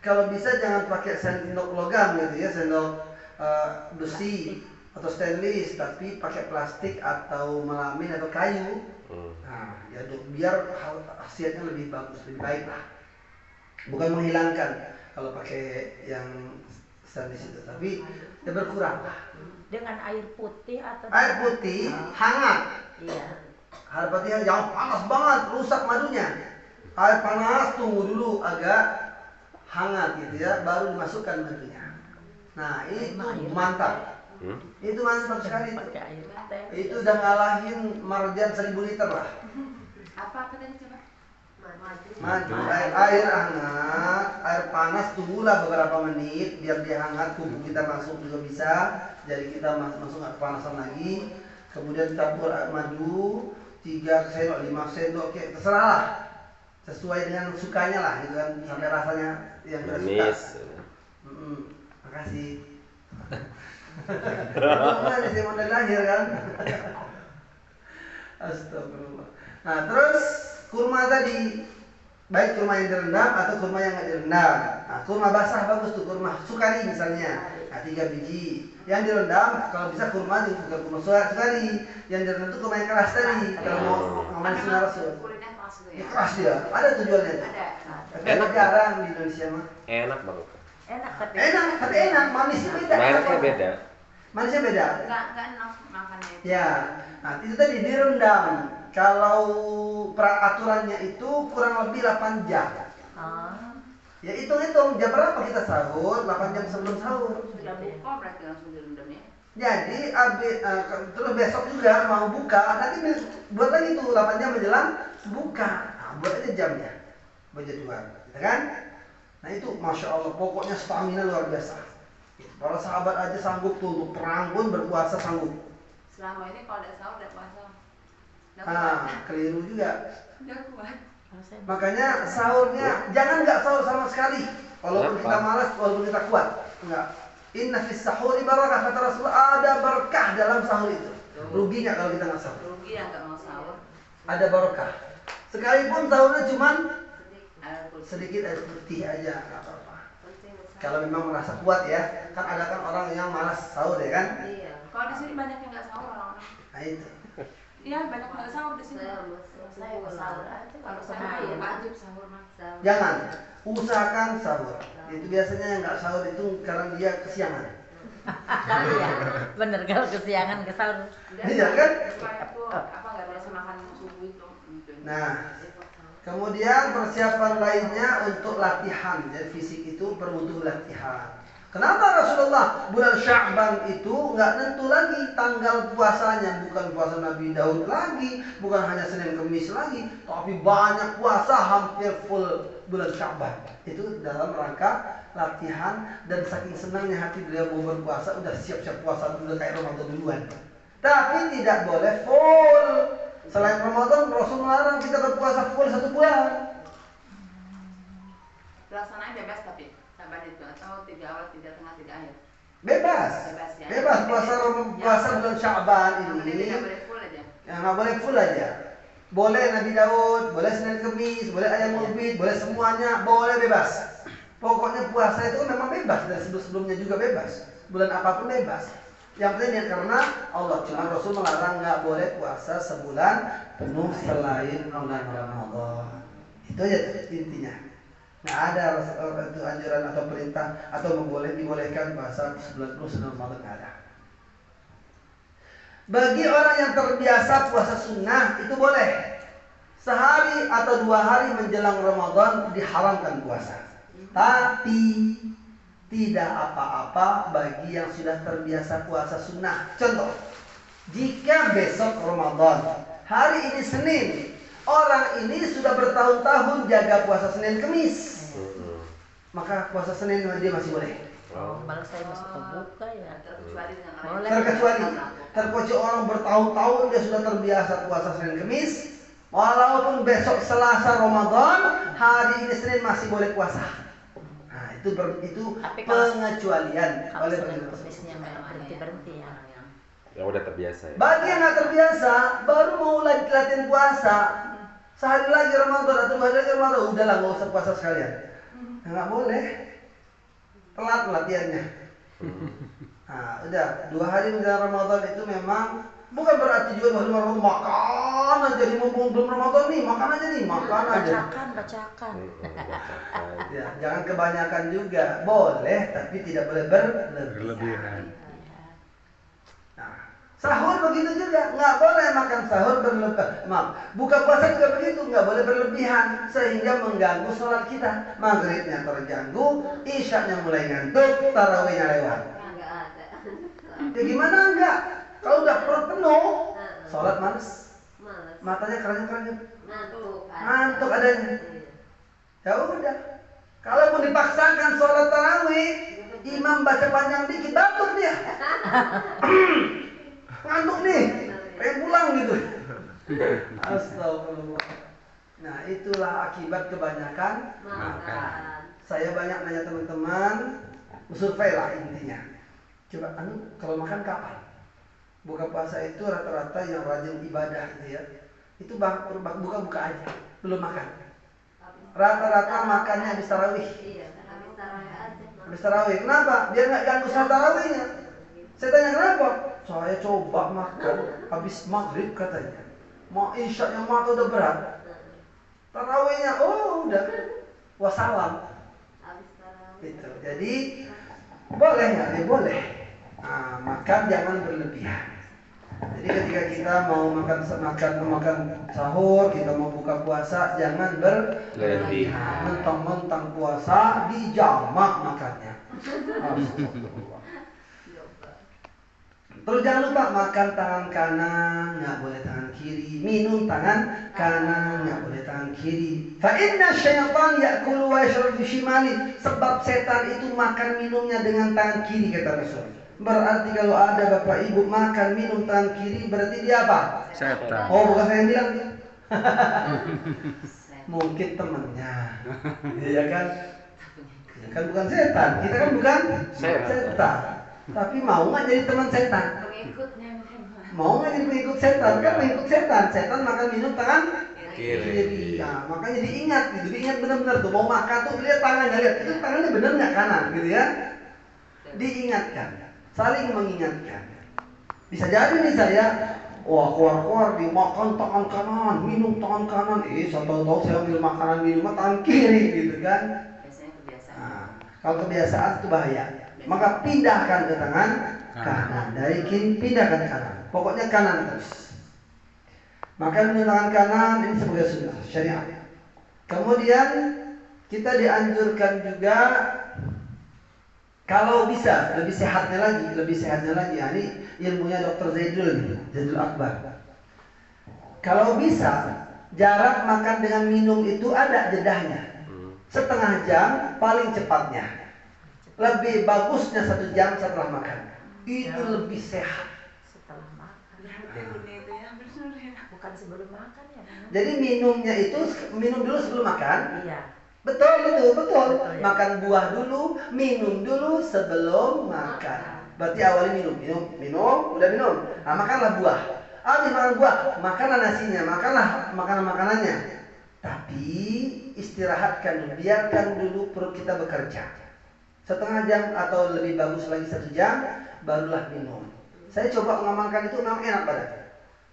Kalau bisa jangan pakai sendok logam gitu ya, sendok besi atau stainless, tapi pakai plastik atau melamin atau kayu. Nah, ya biar khasiatnya lebih bagus, lebih baik lah. Bukan menghilangkan kalau pakai yang stainless itu, tapi ya berkurang lah. Dengan air putih atau Air putih hangat. Iya. Air putih yang panas banget, rusak madunya. Air panas tunggu dulu agak hangat gitu ya, baru dimasukkan madunya. Nah, itu mantap. Itu mantap sekali itu. Pakai air teh. Itu udah ngalahin marjan 1000 liter lah. Apa tadi coba? Madu, air hangat, air panas, tunggulah beberapa menit biar dia hangat, tubuh kita masuk juga bisa. Jadi kita masuk kepanasan lagi. Kemudian campur air madu 3 sendok, 5 sendok, kayak terserah lah. Sesuai dengan sukanya lah gitu kan, sampai rasanya yang kita suka. Makasih. Mana sih modal lahir kan? Astagfirullah. Nah, terus kurma tadi, baik kurma yang direndam atau kurma yang nggak direndam. Nah, kurma basah bagus tuh, kurma sukari misalnya. Nah, 3 biji. Yang direndam kalau bisa kurma bukan kurma sukari. Yang direndam itu kurma yang keras tadi. Kalau mau ngamalin sunnah Rasul. Kulitnya keras gitu Ya, ya? keras dia. Ada tujuannya tuh. Ada. Tapi Enak. jarang di Indonesia mah. Enak banget. Enak tapi Tapi enak, manisnya beda. Mainnya beda. Manisnya beda. Enggak enak makannya itu. Ya, nah itu tadi direndam. Kalau peraturannya itu kurang lebih 8 jam. Ya hitung-hitung jam berapa kita sahur? 8 jam sebelum sahur. Sudah buka berarti langsung direndam ya? Jadi terus besok juga mau buka, nanti buat lagi tuh 8 jam menjelang buka. Nah, buat aja jamnya, buat jadwal, gitu kan? Nah itu masya Allah, pokoknya stamina luar biasa. Gitu. Para sahabat aja sanggup tuh untuk perang pun berpuasa sanggup. Selama ini kalau ada sahur udah puasa. Udah Ah, kuat. keliru juga. Udah kuat. Makanya sahurnya jangan nggak sahur sama sekali. Walaupun kita malas, walaupun kita kuat, enggak. Inna fis sahuri barakah, kata Rasulullah, ada berkah dalam sahur itu. Rugi nggak kalau kita nggak sahur? Rugi yang nggak mau sahur. Ada barokah. Sekalipun sahurnya cuman Air putih. sedikit air putih aja, nggak apa-apa. Penting sahur. Kalau memang merasa kuat ya, kan ada kan orang yang malas sahur ya kan? Iya. Kalau di sini banyak yang nggak sahur orang-orang. Nah itu. Iya banyak yang nggak sahur di sini. Saya mau sahur aja. Kalau saya Saya ya wajib sahur mas. Jangan usahakan sahur. Itu biasanya yang nggak sahur itu karena dia kesiangan. kali ya. Bener kalau kesiangan ke sahur. Iya kan? Supaya tuh apa nggak biasa makan subuh itu. Nah, kemudian persiapan lainnya untuk latihan. Jadi fisik itu butuh latihan. Kenapa Rasulullah bulan Sya'ban itu nggak nentu lagi tanggal puasanya, bukan puasa Nabi Daud lagi, bukan hanya Senin Kemis lagi, tapi banyak puasa hampir full bulan Sya'ban. Itu dalam rangka latihan dan saking senangnya hati beliau mau berpuasa, udah siap-siap puasa dulu kayak Ramadan duluan. Tapi tidak boleh full. Selain Ramadan, Rasul melarang kita berpuasa full 1 bulan. Pelaksanaan bebas tapi sabar itu atau 3 awal, 3 tengah, 3 akhir. Bebas. Bebas ya. Bebas puasa bulan Sya'ban Yang penting ini. tidak boleh full aja. Ya nggak boleh full aja. Boleh Nabi Daud, boleh Senin Kemis, boleh ayam ulbit, boleh semuanya, boleh bebas. Pokoknya puasa itu memang bebas dan sebelum-sebelumnya juga bebas. Bulan apapun bebas. Yang penting niat karena Allah. Cuma Rasul melarang nggak boleh puasa sebulan penuh selain bulan Ramadan. Itu aja intinya. Nggak ada itu anjuran atau perintah atau dibolehkan puasa sebulan penuh selain Ramadan, nggak ada. Bagi orang yang terbiasa puasa sunnah itu boleh. Sehari atau 2 hari menjelang Ramadan diharamkan puasa. Tapi tidak apa-apa bagi yang sudah terbiasa puasa sunnah. Contoh, jika besok Ramadan, hari ini Senin, orang ini sudah bertahun-tahun jaga puasa Senin Kemis, maka puasa Senin dia masih boleh. Malah saya masuk ke buka ya. Terkecuali dengan Boleh. Terkecuali orang bertahun-tahun dia sudah terbiasa puasa Senin Kemis, walaupun besok Selasa Ramadan, hari ini Senin masih boleh puasa. Nah, itu Tapi kalau- pengecualian Kalau oleh Senin Rasul. Kemisnya memang berhenti-berhenti ya. Yang udah terbiasa ya. Bagi yang nggak terbiasa, baru mau latihan puasa, sehari lagi Ramadan atau 2 hari lagi Ramadan, udahlah nggak usah puasa sekalian. Nggak boleh, telat latihannya. Nah, udah 2 hari menjelang Ramadan itu memang bukan berarti juga 2 hari Ramadan makan aja, di mumpung belum Ramadan nih, makan aja nih, makan aja. Bacakan. Ya, jangan kebanyakan juga, boleh tapi tidak boleh berlebihan. Berlebihan. Nah, sahur begitu juga, nggak boleh makan sahur berlebihan. Maaf, buka puasa juga begitu, nggak boleh berlebihan sehingga mengganggu sholat kita. Maghribnya terganggu, isyaknya mulai ngantuk, tarawihnya lewat. Enggak ada. Ya gimana enggak? Kalau udah perut penuh, sholat males, Males. matanya keranjang-keranjang, Ngantuk. ngantuk adanya. Ya udah. Kalaupun dipaksakan sholat tarawih, imam baca panjang dikit, batuk dia. Ngantuk nih, pengen pulang gitu. Astagfirullah. Nah, itulah akibat kebanyakan makan. Saya banyak nanya teman-teman, survei lah intinya. Coba kalau makan kapan? Buka puasa itu rata-rata yang rajin ibadah gitu ya. Itu buka aja, belum makan. Rata-rata makannya habis tarawih. Iya, habis tarawih aja. Habis tarawih. Kenapa? Biar nggak ganggu sholat tarawihnya. Saya tanya kenapa? Saya coba makan habis maghrib katanya. Mau isya yang mata udah berat. Tarawihnya, oh udah. Wassalam. Habis tarawih. Gitu. Jadi boleh nggak? Ya boleh. Nah, makan jangan berlebihan. Jadi ketika kita mau makan sahur, kita mau buka puasa, jangan berlebihan. Mentang-mentang puasa dijamak makannya. Astagfirullah. Terus jangan lupa makan tangan kanan, nggak boleh tangan kiri. Minum tangan kanan, nggak boleh tangan kiri. Fa inna syaitan ya'kulu wa yashrabu bishimali. Sebab setan itu makan minumnya dengan tangan kiri, kata Rasul. Berarti kalau ada bapak ibu makan minum tangan kiri, berarti dia apa? Setan. Oh, bukan saya yang bilang. Mungkin temennya. Iya kan? Ya kan bukan setan. Kita kan bukan setan. Tapi mau nggak jadi teman setan? Pengikutnya Mau nggak jadi pengikut setan? Kan pengikut setan. Setan makan minum tangan Kiri. Nah, makanya diingat gitu. Diingat benar-benar tuh. Mau makan tuh lihat tangannya, lihat itu tangannya benar nggak kanan gitu ya. Diingatkan, saling mengingatkan. Bisa jadi nih saya, wah keluar-keluar dimakan tangan kanan, minum tangan kanan. Saya tahu-tahu saya ambil makanan minum tangan kiri gitu kan. biasanya kebiasaan. Nah, kalau kebiasaan itu bahaya. Maka pindahkan ke tangan kanan. Dari kiri pindahkan ke kanan. Pokoknya kanan terus. Maka minum tangan kanan ini sebagai sunnah syariat. Kemudian kita dianjurkan juga kalau bisa lebih sehatnya lagi. Ya, ini ilmunya Dr. Zaidul Akbar. Kalau bisa jarak makan dengan minum itu ada jedahnya. Setengah jam paling cepatnya. Lebih bagusnya 1 jam setelah makan. Itu lebih sehat. Setelah makan. Itu ya benar ya. Bukan sebelum makan ya. Jadi minumnya itu minum dulu sebelum makan. Iya. Betul. Betul, ya. Makan buah dulu, minum dulu sebelum makan. Berarti awalnya minum, udah minum. Nah, makanlah buah. Habis makan buah, makanlah nasinya, makanlah makanannya. Tapi istirahatkan dulu, biarkan dulu perut kita bekerja. Setengah jam atau lebih bagus lagi 1 jam, barulah minum. Saya coba mengamalkan itu memang enak badan.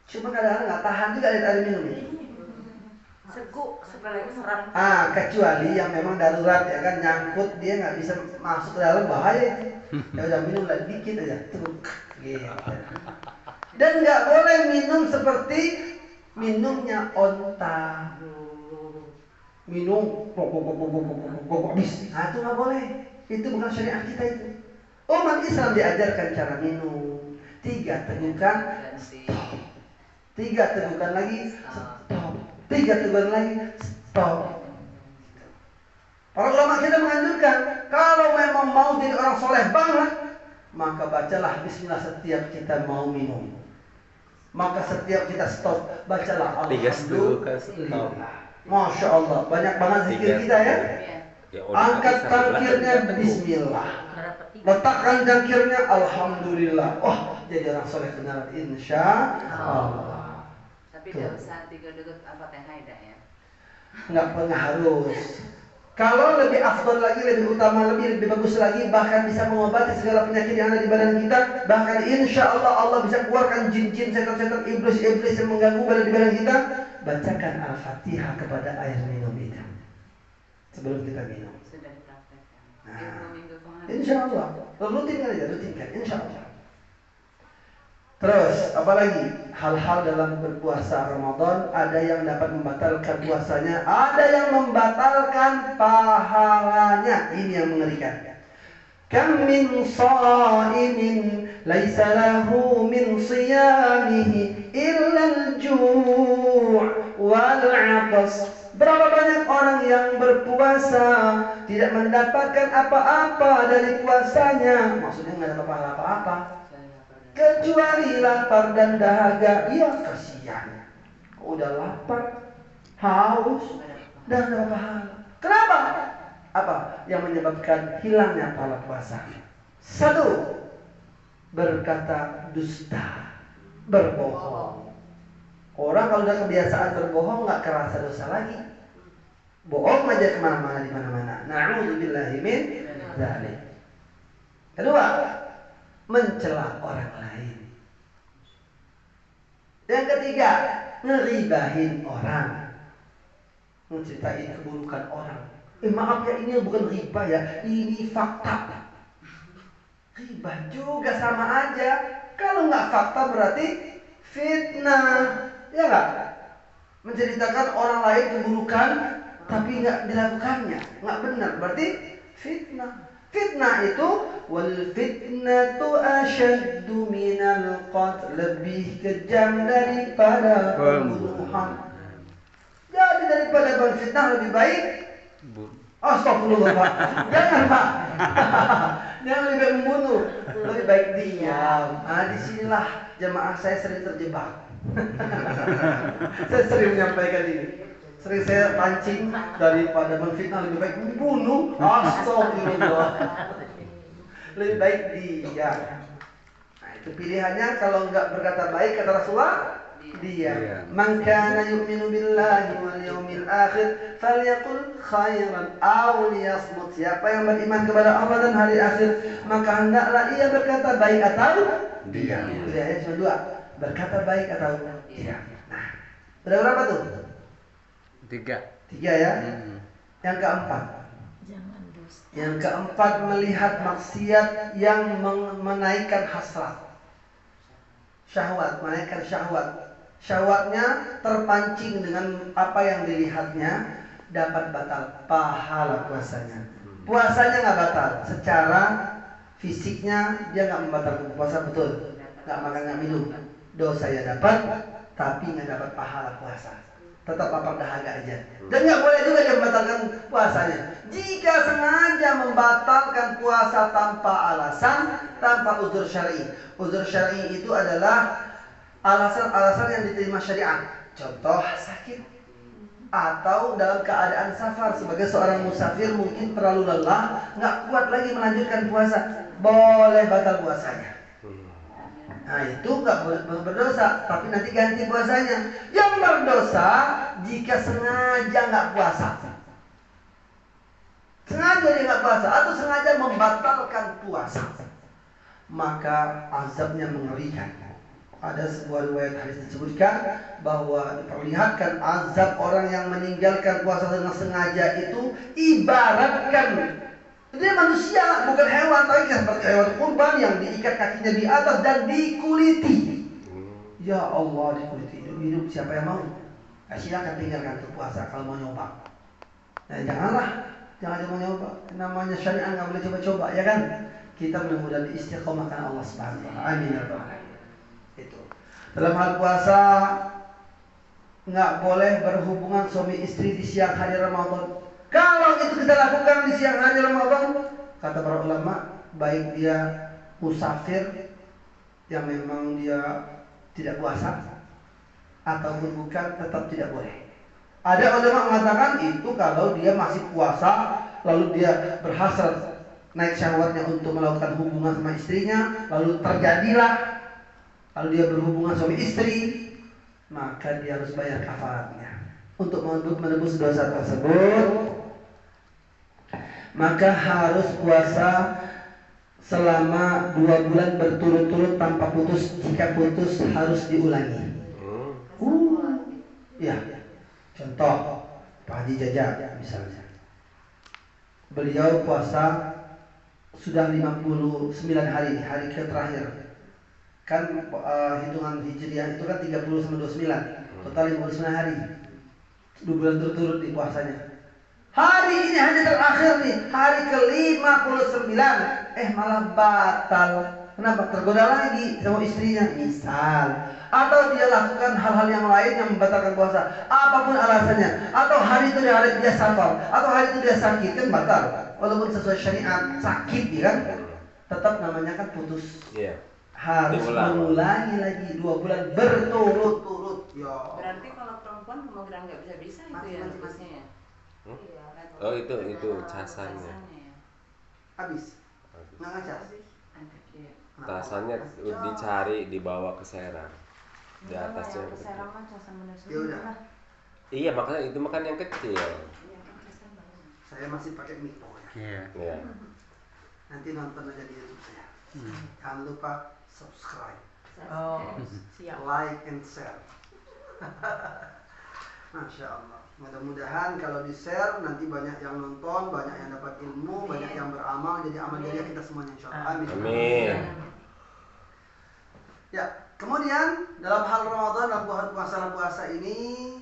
Cuma kadang-kadang nggak tahan juga air minum ini. Seguk sebagai serat. Kecuali yang memang darurat ya kan, nyangkut dia nggak bisa masuk ke dalam, bahaya itu. Ya udah minum lagi dikit aja, gitu. Dan nggak boleh minum seperti minumnya onta. Minum habis. Nah itu nggak boleh. Itu bukan syariat kita itu. Umat Islam diajarkan cara minum. 3 tegukan, stop. 3 tegukan lagi, stop. 3 tegukan lagi, stop. Para ulama kita menganjurkan, kalau memang mau jadi orang soleh banget, maka bacalah bismillah setiap kita mau minum. Maka setiap kita stop, bacalah 3 stop. Alhamdulillah. Masya Allah, banyak banget zikir kita ya. Ya, Angkat cangkirnya bismillah. Letakkan cangkirnya alhamdulillah. Oh, jadi orang soleh benar insya Allah. Tapi tidak usah 3 degut Al-Fatihah ya. Nggak pernah harus. Kalau lebih afdal lagi, lebih utama, lebih bagus lagi, bahkan bisa mengobati segala penyakit yang ada di badan kita. Bahkan insya Allah Allah bisa keluarkan jin-jin, setan-setan, iblis-iblis yang mengganggu di badan kita. Bacakan Al-Fatihah kepada air minum itu sebelum kita minum. Sudah dipraktekkan. Nah, Minggu kemarin. insya Allah. Rutinkan, insya Allah. Terus, apalagi hal-hal dalam berpuasa Ramadan, ada yang dapat membatalkan puasanya, ada yang membatalkan pahalanya. Ini yang mengerikan. Kam min sha'imin laisa lahu min siyamihi illa al-ju' wal 'atas. Berapa banyak orang yang berpuasa tidak mendapatkan apa-apa dari puasanya. Maksudnya nggak dapat pahala apa-apa, kecuali lapar dan dahaga. Iya, kasihan. Udah lapar, haus, dan dapat pahala. Kenapa? Apa yang menyebabkan hilangnya pahala puasa? 1, berkata dusta, berbohong. Orang kalau udah kebiasaan berbohong nggak kerasa dosa lagi. Bohong aja kemana-mana, di mana-mana. Na'udzubillahi min dzalik. 2, mencela orang lain. Yang 3, ngeribahin orang, menceritain keburukan orang. Maaf ya, ini bukan riba ya, ini fakta. Riba juga sama aja. Kalau nggak fakta berarti fitnah, ya nggak? Menceritakan orang lain keburukan tapi nggak dilakukannya, nggak benar, berarti fitnah. Fitnah itu wal fitnatu asyaddu minal qatl, lebih kejam daripada pembunuhan. Jadi daripada berfitnah lebih baik astagfirullah Pak. Jangan Pak. Jangan lebih baik membunuh, lebih baik diam. Disinilah jemaah saya sering terjebak. Saya sering menyampaikan ini. Sering saya pancing, daripada menfitnah lebih baik membunuh. Astagfirullah. Lebih baik diam. Nah, itu pilihannya. Kalau enggak berkata baik, kata Rasulullah, diam. Man kana yu'minu billahi wal yawmil akhir falyaqul khairan aw liyasmut. Siapa yang beriman kepada Allah dan hari akhir, maka hendaklah ia berkata baik atau diam. Pilihannya cuma dua, berkata baik atau diam. Nah, udah berapa tuh? 3. 3 ya. Yang keempat. Jangan dusta. Yang keempat, melihat maksiat yang menaikkan hasrat. Syahwat, menaikkan syahwat. Syahwatnya terpancing dengan apa yang dilihatnya, dapat batal pahala puasanya. Puasanya nggak batal, secara fisiknya dia nggak membatalkan puasa, betul. Nggak makan, nggak minum, dosa ya dapat, tapi nggak dapat pahala puasa. Tetap lapar dahaga aja. Dan nggak boleh juga dia membatalkan puasanya. Jika sengaja membatalkan puasa tanpa alasan, tanpa uzur syar'i. Uzur syar'i itu adalah alasan-alasan yang diterima syariat. Contoh sakit, atau dalam keadaan safar. Sebagai seorang musafir mungkin terlalu lelah, nggak kuat lagi melanjutkan puasa, boleh batal puasanya. Nah itu nggak berdosa, tapi nanti ganti puasanya. Yang berdosa jika sengaja nggak puasa, sengaja dia nggak puasa, atau sengaja membatalkan puasa, maka azabnya mengerikan. Ada sebuah riwayat hadis disebutkan bahwa diperlihatkan azab orang yang meninggalkan puasa dengan sengaja itu ibaratkan dia manusia, bukan hewan, tapi seperti hewan kurban yang diikat kakinya di atas dan dikuliti. Ya Allah, dikuliti hidup siapa yang mau? Silakan tinggalkan tuh puasa kalau mau nyoba. Nah, jangan mau nyoba. Namanya syariat nggak boleh coba-coba, ya kan? Kita mudah-mudahan istiqomahkan Allah Subhanahu wa taala. Amin ya rabbal alamin. Itu. Dalam hal puasa nggak boleh berhubungan suami istri di siang hari Ramadan. Kalau itu kita lakukan di siang hari Ramadan, kata para ulama, baik dia musafir yang memang dia tidak puasa ataupun bukan, tetap tidak boleh. Ada ulama mengatakan itu kalau dia masih puasa, lalu dia berhasrat naik syahwatnya untuk melakukan hubungan sama istrinya, lalu terjadilah, lalu dia berhubungan suami istri, maka dia harus bayar kafaratnya. Untuk menebus dosa tersebut, maka harus puasa selama 2 bulan berturut-turut tanpa putus. Jika putus harus diulangi. Ya, contoh Pak Haji Jaja misalnya, beliau puasa sudah 59 hari, hari ke terakhir. Kan hitungan Hijriah itu kan 30 sampai 29, total 59 hari. 2 bulan berturut di puasanya. Hari ini hari terakhir nih, hari ke-59, malah batal. Kenapa? Tergoda lagi sama istrinya, misal. Atau dia lakukan hal-hal yang lain yang membatalkan puasa, apapun alasannya. Atau hari itu dia safar, atau hari itu dia sakit, kan batal. Walaupun sesuai syariat sakit, ya kan? Tetap namanya kan putus. Harus mengulangi lagi 2 bulan berturut-turut. Ya. Berarti kalau perempuan hemogran nggak bisa itu ya masnya ya? Iya. Oh itu casannya. Habis. Nggak ngacas. Casannya dicari, dibawa ke Serang. Di atasnya. Ya udah. Iya, makanya itu makan yang kecil. Saya masih pakai mic pokoknya. Iya. Nanti nonton aja di YouTube saya. Jangan lupa subscribe, Siap. like and share. Masya Allah. Mudah-mudahan kalau di-share nanti banyak yang nonton, banyak yang dapat ilmu, banyak yang beramal, jadi amal jariah kita semuanya insya Allah. Amin. Amin. Ya, kemudian dalam hal Ramadan, dalam puasa ini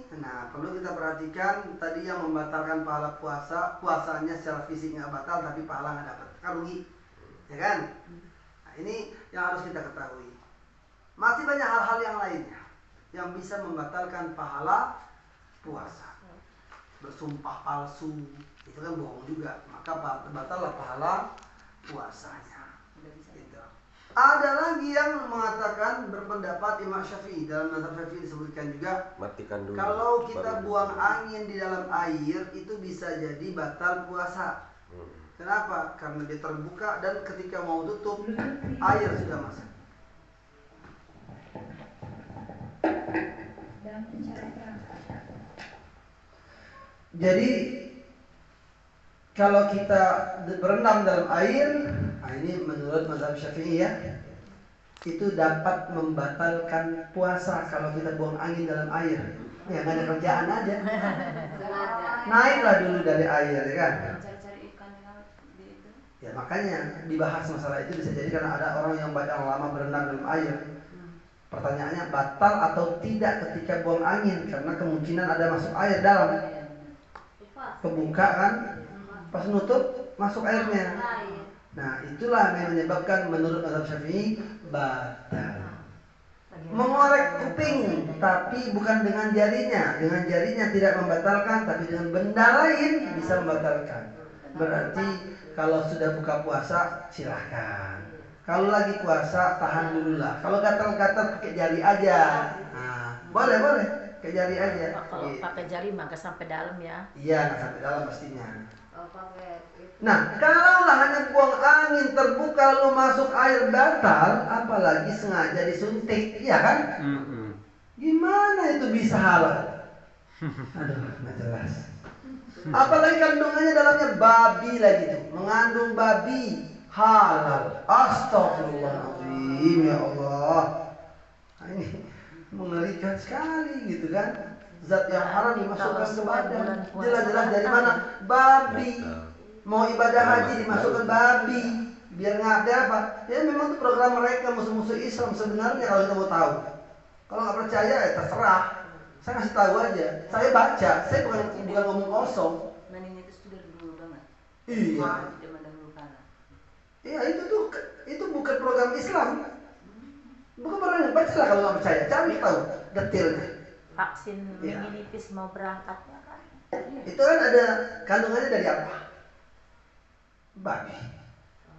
Nah, perlu kita perhatikan tadi yang membatalkan pahala puasa, puasanya secara fisik nggak batal tapi pahala nggak dapat, kan rugi, ya kan? Nah, ini yang harus kita ketahui. Masih banyak hal-hal yang lainnya yang bisa membatalkan pahala puasa. Bersumpah palsu, itu kan bohong juga, maka batallah pahala puasanya. Gitu. Ada lagi yang mengatakan berpendapat Imam Syafi'i, dalam mazhab Syafi'i disebutkan juga Matikan dulu. kalau kita baru buang dulu. angin di dalam air itu bisa jadi batal puasa. Kenapa? Karena dia terbuka dan ketika mau tutup air sudah masuk. Jadi kalau kita berendam dalam air, nah ini menurut mazhab Syafi'i ya, itu dapat membatalkan puasa kalau kita buang angin dalam air. Ya nggak ada kerjaan aja. Naiklah dulu dari air, ya kan? Cari-cari ikan di itu. Ya makanya dibahas masalah itu bisa jadi karena ada orang yang lama berenang dalam air. Pertanyaannya batal atau tidak ketika buang angin karena kemungkinan ada masuk air dalam. Kebuka kan, pas nutup masuk airnya. Nah itulah yang menyebabkan menurut mazhab Syafi'i batal. Mengorek kuping tapi bukan dengan jarinya. Dengan jarinya tidak membatalkan, tapi dengan benda lain bisa membatalkan. Berarti kalau sudah buka puasa silahkan. Kalau lagi puasa tahan dulu lah. Kalau gatal-gatal pakai jari aja. Nah, boleh pakai jari aja. Kalau pakai jari maka sampai dalam ya. Iya, nggak sampai dalam pastinya. Pakai Nah, kalaulah hanya buang angin terbuka lalu masuk air batal, apalagi sengaja disuntik, iya kan? Gimana itu bisa halal? Aduh, nggak jelas. Apalagi kandungannya dalamnya babi lagi tuh, mengandung babi halal. Astagfirullahaladzim, ya Allah. Nah, ini mengerikan sekali gitu kan? Zat yang haram dimasukkan ke badan. Jelas-jelas dari mana? Babi. Mau ibadah haji dimasukkan babi. Biar nggak ada apa? Ya memang itu program mereka musuh-musuh Islam sebenarnya kalau kita mau tahu. Kalau nggak percaya ya terserah. Saya kasih tahu aja. Saya baca. Saya bukan ngomong kosong. meningitis itu dari dulu banget. Iya. Zaman dahulu kala. Iya itu bukan program Islam. Bukan program. Bacalah kalau nggak percaya. Cari tahu detailnya. Vaksin Iya. meningitis mau berangkatnya kan. Itu kan ada kandungannya dari apa? Babi.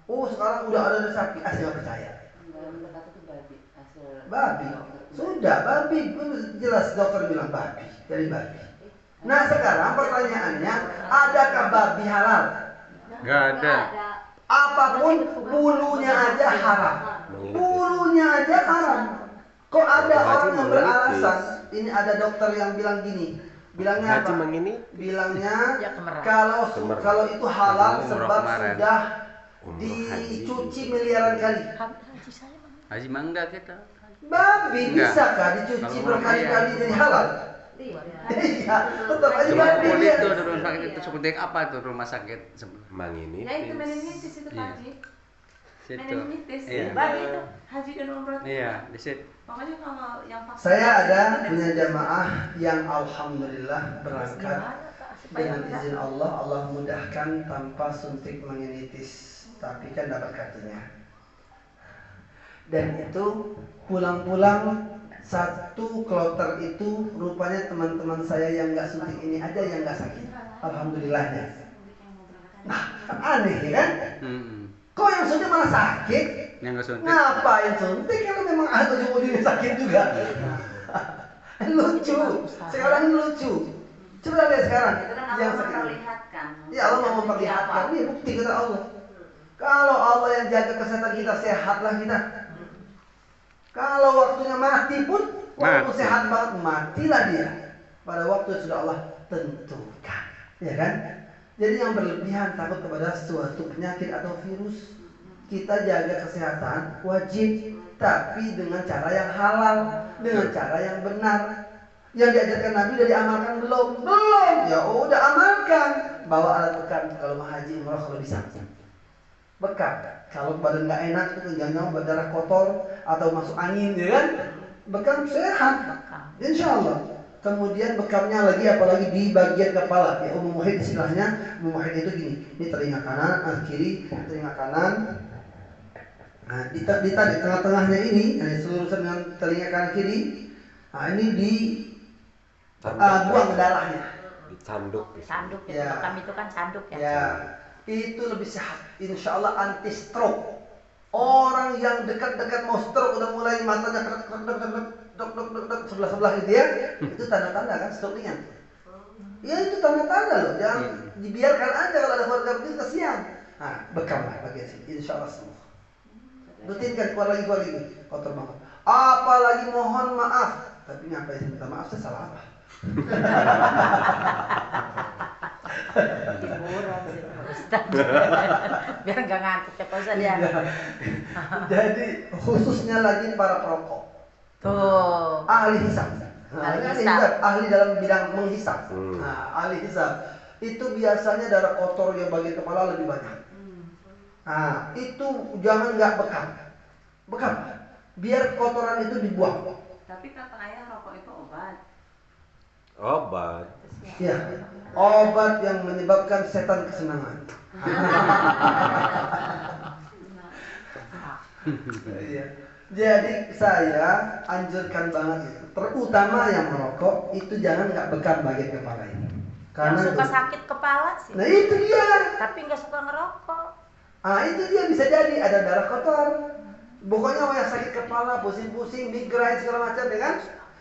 Oh sekarang udah ada dari sapi. Saya nggak percaya. Dalam dekat itu babi hasil. Babi. Sudah babi. Jelas dokter bilang babi. Dari babi. Nah sekarang pertanyaannya, adakah babi halal? Nggak ada. Apapun bulunya aja haram. Bulunya aja haram. Kok ada orang yang beralasan? Ini ada dokter yang bilang gini. Bilangnya Haji apa? mengini? Bilangnya Ya, kemerah. kalau itu halal Umroh sebab kemarin. sudah Umroh dicuci haji. miliaran kali. Haji saya mah. Haji mah enggak kita. Babi Enggak. bisakah dicuci Kalau berkali-kali iya. jadi halal? Iya, tetap aja Cuma babi kulit dia. tuh di rumah sakit itu seperti apa tuh rumah sakit sebelah. Mangini. Ya itu meningitis itu Iya. Haji. Situ. Meningitis. Iya. Babi itu haji dan umroh. Iya, di situ. Makanya kalau yang vaksin. Saya ada punya jamaah yang alhamdulillah berangkat Gimana Pak supaya dengan enggak? izin Allah mudahkan tanpa suntik meningitis, tapi kan dapat kartunya. Dan itu pulang-pulang satu kloter itu rupanya teman-teman saya yang nggak suntik ini aja yang nggak sakit. Alhamdulillahnya. Nah, kan aneh ya kan? Kok yang suntik malah sakit? Yang nggak suntik. Ngapain suntik kalau memang ada ujung-ujungnya sakit juga? Lucu. Sekarang ini lucu. Coba lihat sekarang. Itu kan Yang Allah sakit. memperlihatkan. Ya Allah mau memperlihatkan. Ini bukti kata Allah. Kalau Allah yang jaga kesehatan kita, sehatlah kita. Kalau waktunya mati pun, walaupun Mati. sehat banget, matilah dia. Pada waktu yang sudah Allah tentukan. Ya kan? Jadi yang berlebihan takut kepada suatu penyakit atau virus, kita jaga kesehatan wajib, tapi dengan cara yang halal, dengan cara yang benar. Yang diajarkan Nabi udah diamalkan belum? Belum. Ya udah amalkan. Bawa alat bekam kalau mau haji umroh kalau bisa. Bekam. Kalau badan nggak enak itu jangan berdarah kotor atau masuk angin, ya kan? Bekam sehat. Insya Allah. Kemudian bekamnya lagi apalagi di bagian kepala. Ya umum muhid istilahnya, umum muhid itu gini. Ini telinga kanan, kiri, telinga kanan. Nah, di tengah-tengahnya ini, seluruhan dengan telinga kanan kiri. Nah, ini di buang darahnya. Dicanduk. Canduk Ya. ya. Bekam itu kan canduk ya. Ya, itu lebih sehat. Insya Allah anti stroke. Orang yang dekat-dekat mau stroke udah mulai matanya dok sebelah gitu ya, itu tanda-tanda kan stroke ringan. Ya itu tanda-tanda loh, jangan dibiarkan aja kalau ada keluarga begitu kasihan. Nah, bekam lah bagian sini, insya Allah sembuh. Rutinkan keluar lagi kotor banget. Apalagi mohon maaf, tapi ngapain minta maaf? Saya salah apa? Hiburan gitu, Ustaz. Biar nggak ngantuk ya Pak Ustaz ya. Jadi khususnya lagi para perokok, Tuh. ahli hisab. Ahli Ahli hisab. hisab, ahli dalam bidang menghisab. Hmm. Nah, ahli hisab itu biasanya darah kotor yang bagian kepala lebih banyak. Nah, itu jangan nggak bekam. Biar kotoran itu dibuang. Tapi kata ayah rokok itu obat. Obat. Ya, obat yang menyebabkan setan kesenangan. Iya. Jadi saya anjurkan banget itu, terutama yang merokok itu jangan nggak bekam bagian kepala ini. Yang suka itu- sakit kepala sih. Nah itu dia. Tapi nggak suka ngerokok. Ah itu dia bisa jadi ada darah kotor. Pokoknya yang sakit kepala, pusing-pusing, migrain segala macam, ya kan?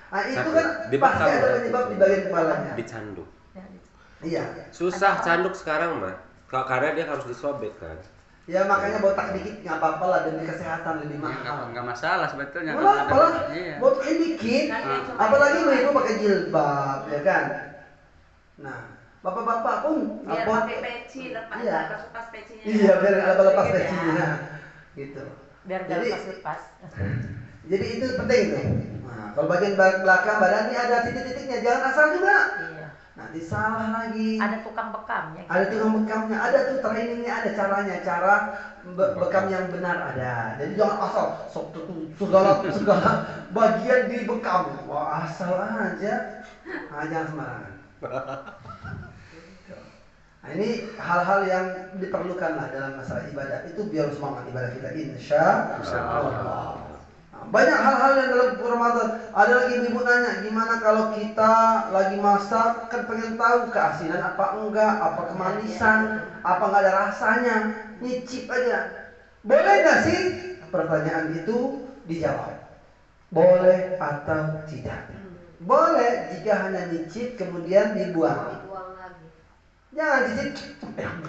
Ah itu Tapi kan di pasti bekam ada berarti. penyebab di bagian kepalanya. Dicanduk. Ya, gitu. Iya. Susah canduk sekarang mah. Karena dia harus disobek kan. Ya makanya botak dikit nggak apa-apa lah demi kesehatan lebih Ya, mahal. nggak masalah sebetulnya. Nggak kalau ada- apa-apa lah, Iya. botaknya dikit. Apalagi ibu pakai jilbab, ya kan? Nah, bapak-bapak pun Biar apa- pakai peci, lepas Iya. lepas pecinya. Iya, biar nggak lepas Sedikit ya. pecinya, gitu. Biar nggak Jadi- lepas-lepas. Jadi itu penting tuh. Nah, kalau bagian belakang badan ini ada titik-titiknya, jangan asal juga. Iya. Nanti salah lagi. Ada tukang bekamnya. Ada tukang bekamnya, ada tuh trainingnya, ada caranya, cara bekam yang benar ada. Jadi jangan asal sok tuh segala bagian dibekam. Wah asal aja, nah, jangan sembarangan. Nah ini hal-hal yang diperlukan lah dalam masalah ibadah itu biar semangat ibadah kita insya Allah. Nah, banyak hal-hal yang dalam Ramadan. Ada lagi ibu nanya gimana kalau kita lagi masak kan pengen tahu keasinan apa enggak, apa kemanisan, apa enggak ada rasanya, nyicip aja. Boleh nggak sih? Pertanyaan itu dijawab. Boleh atau tidak? Boleh jika hanya nyicip kemudian dibuang. Buang lagi. Jangan cicip,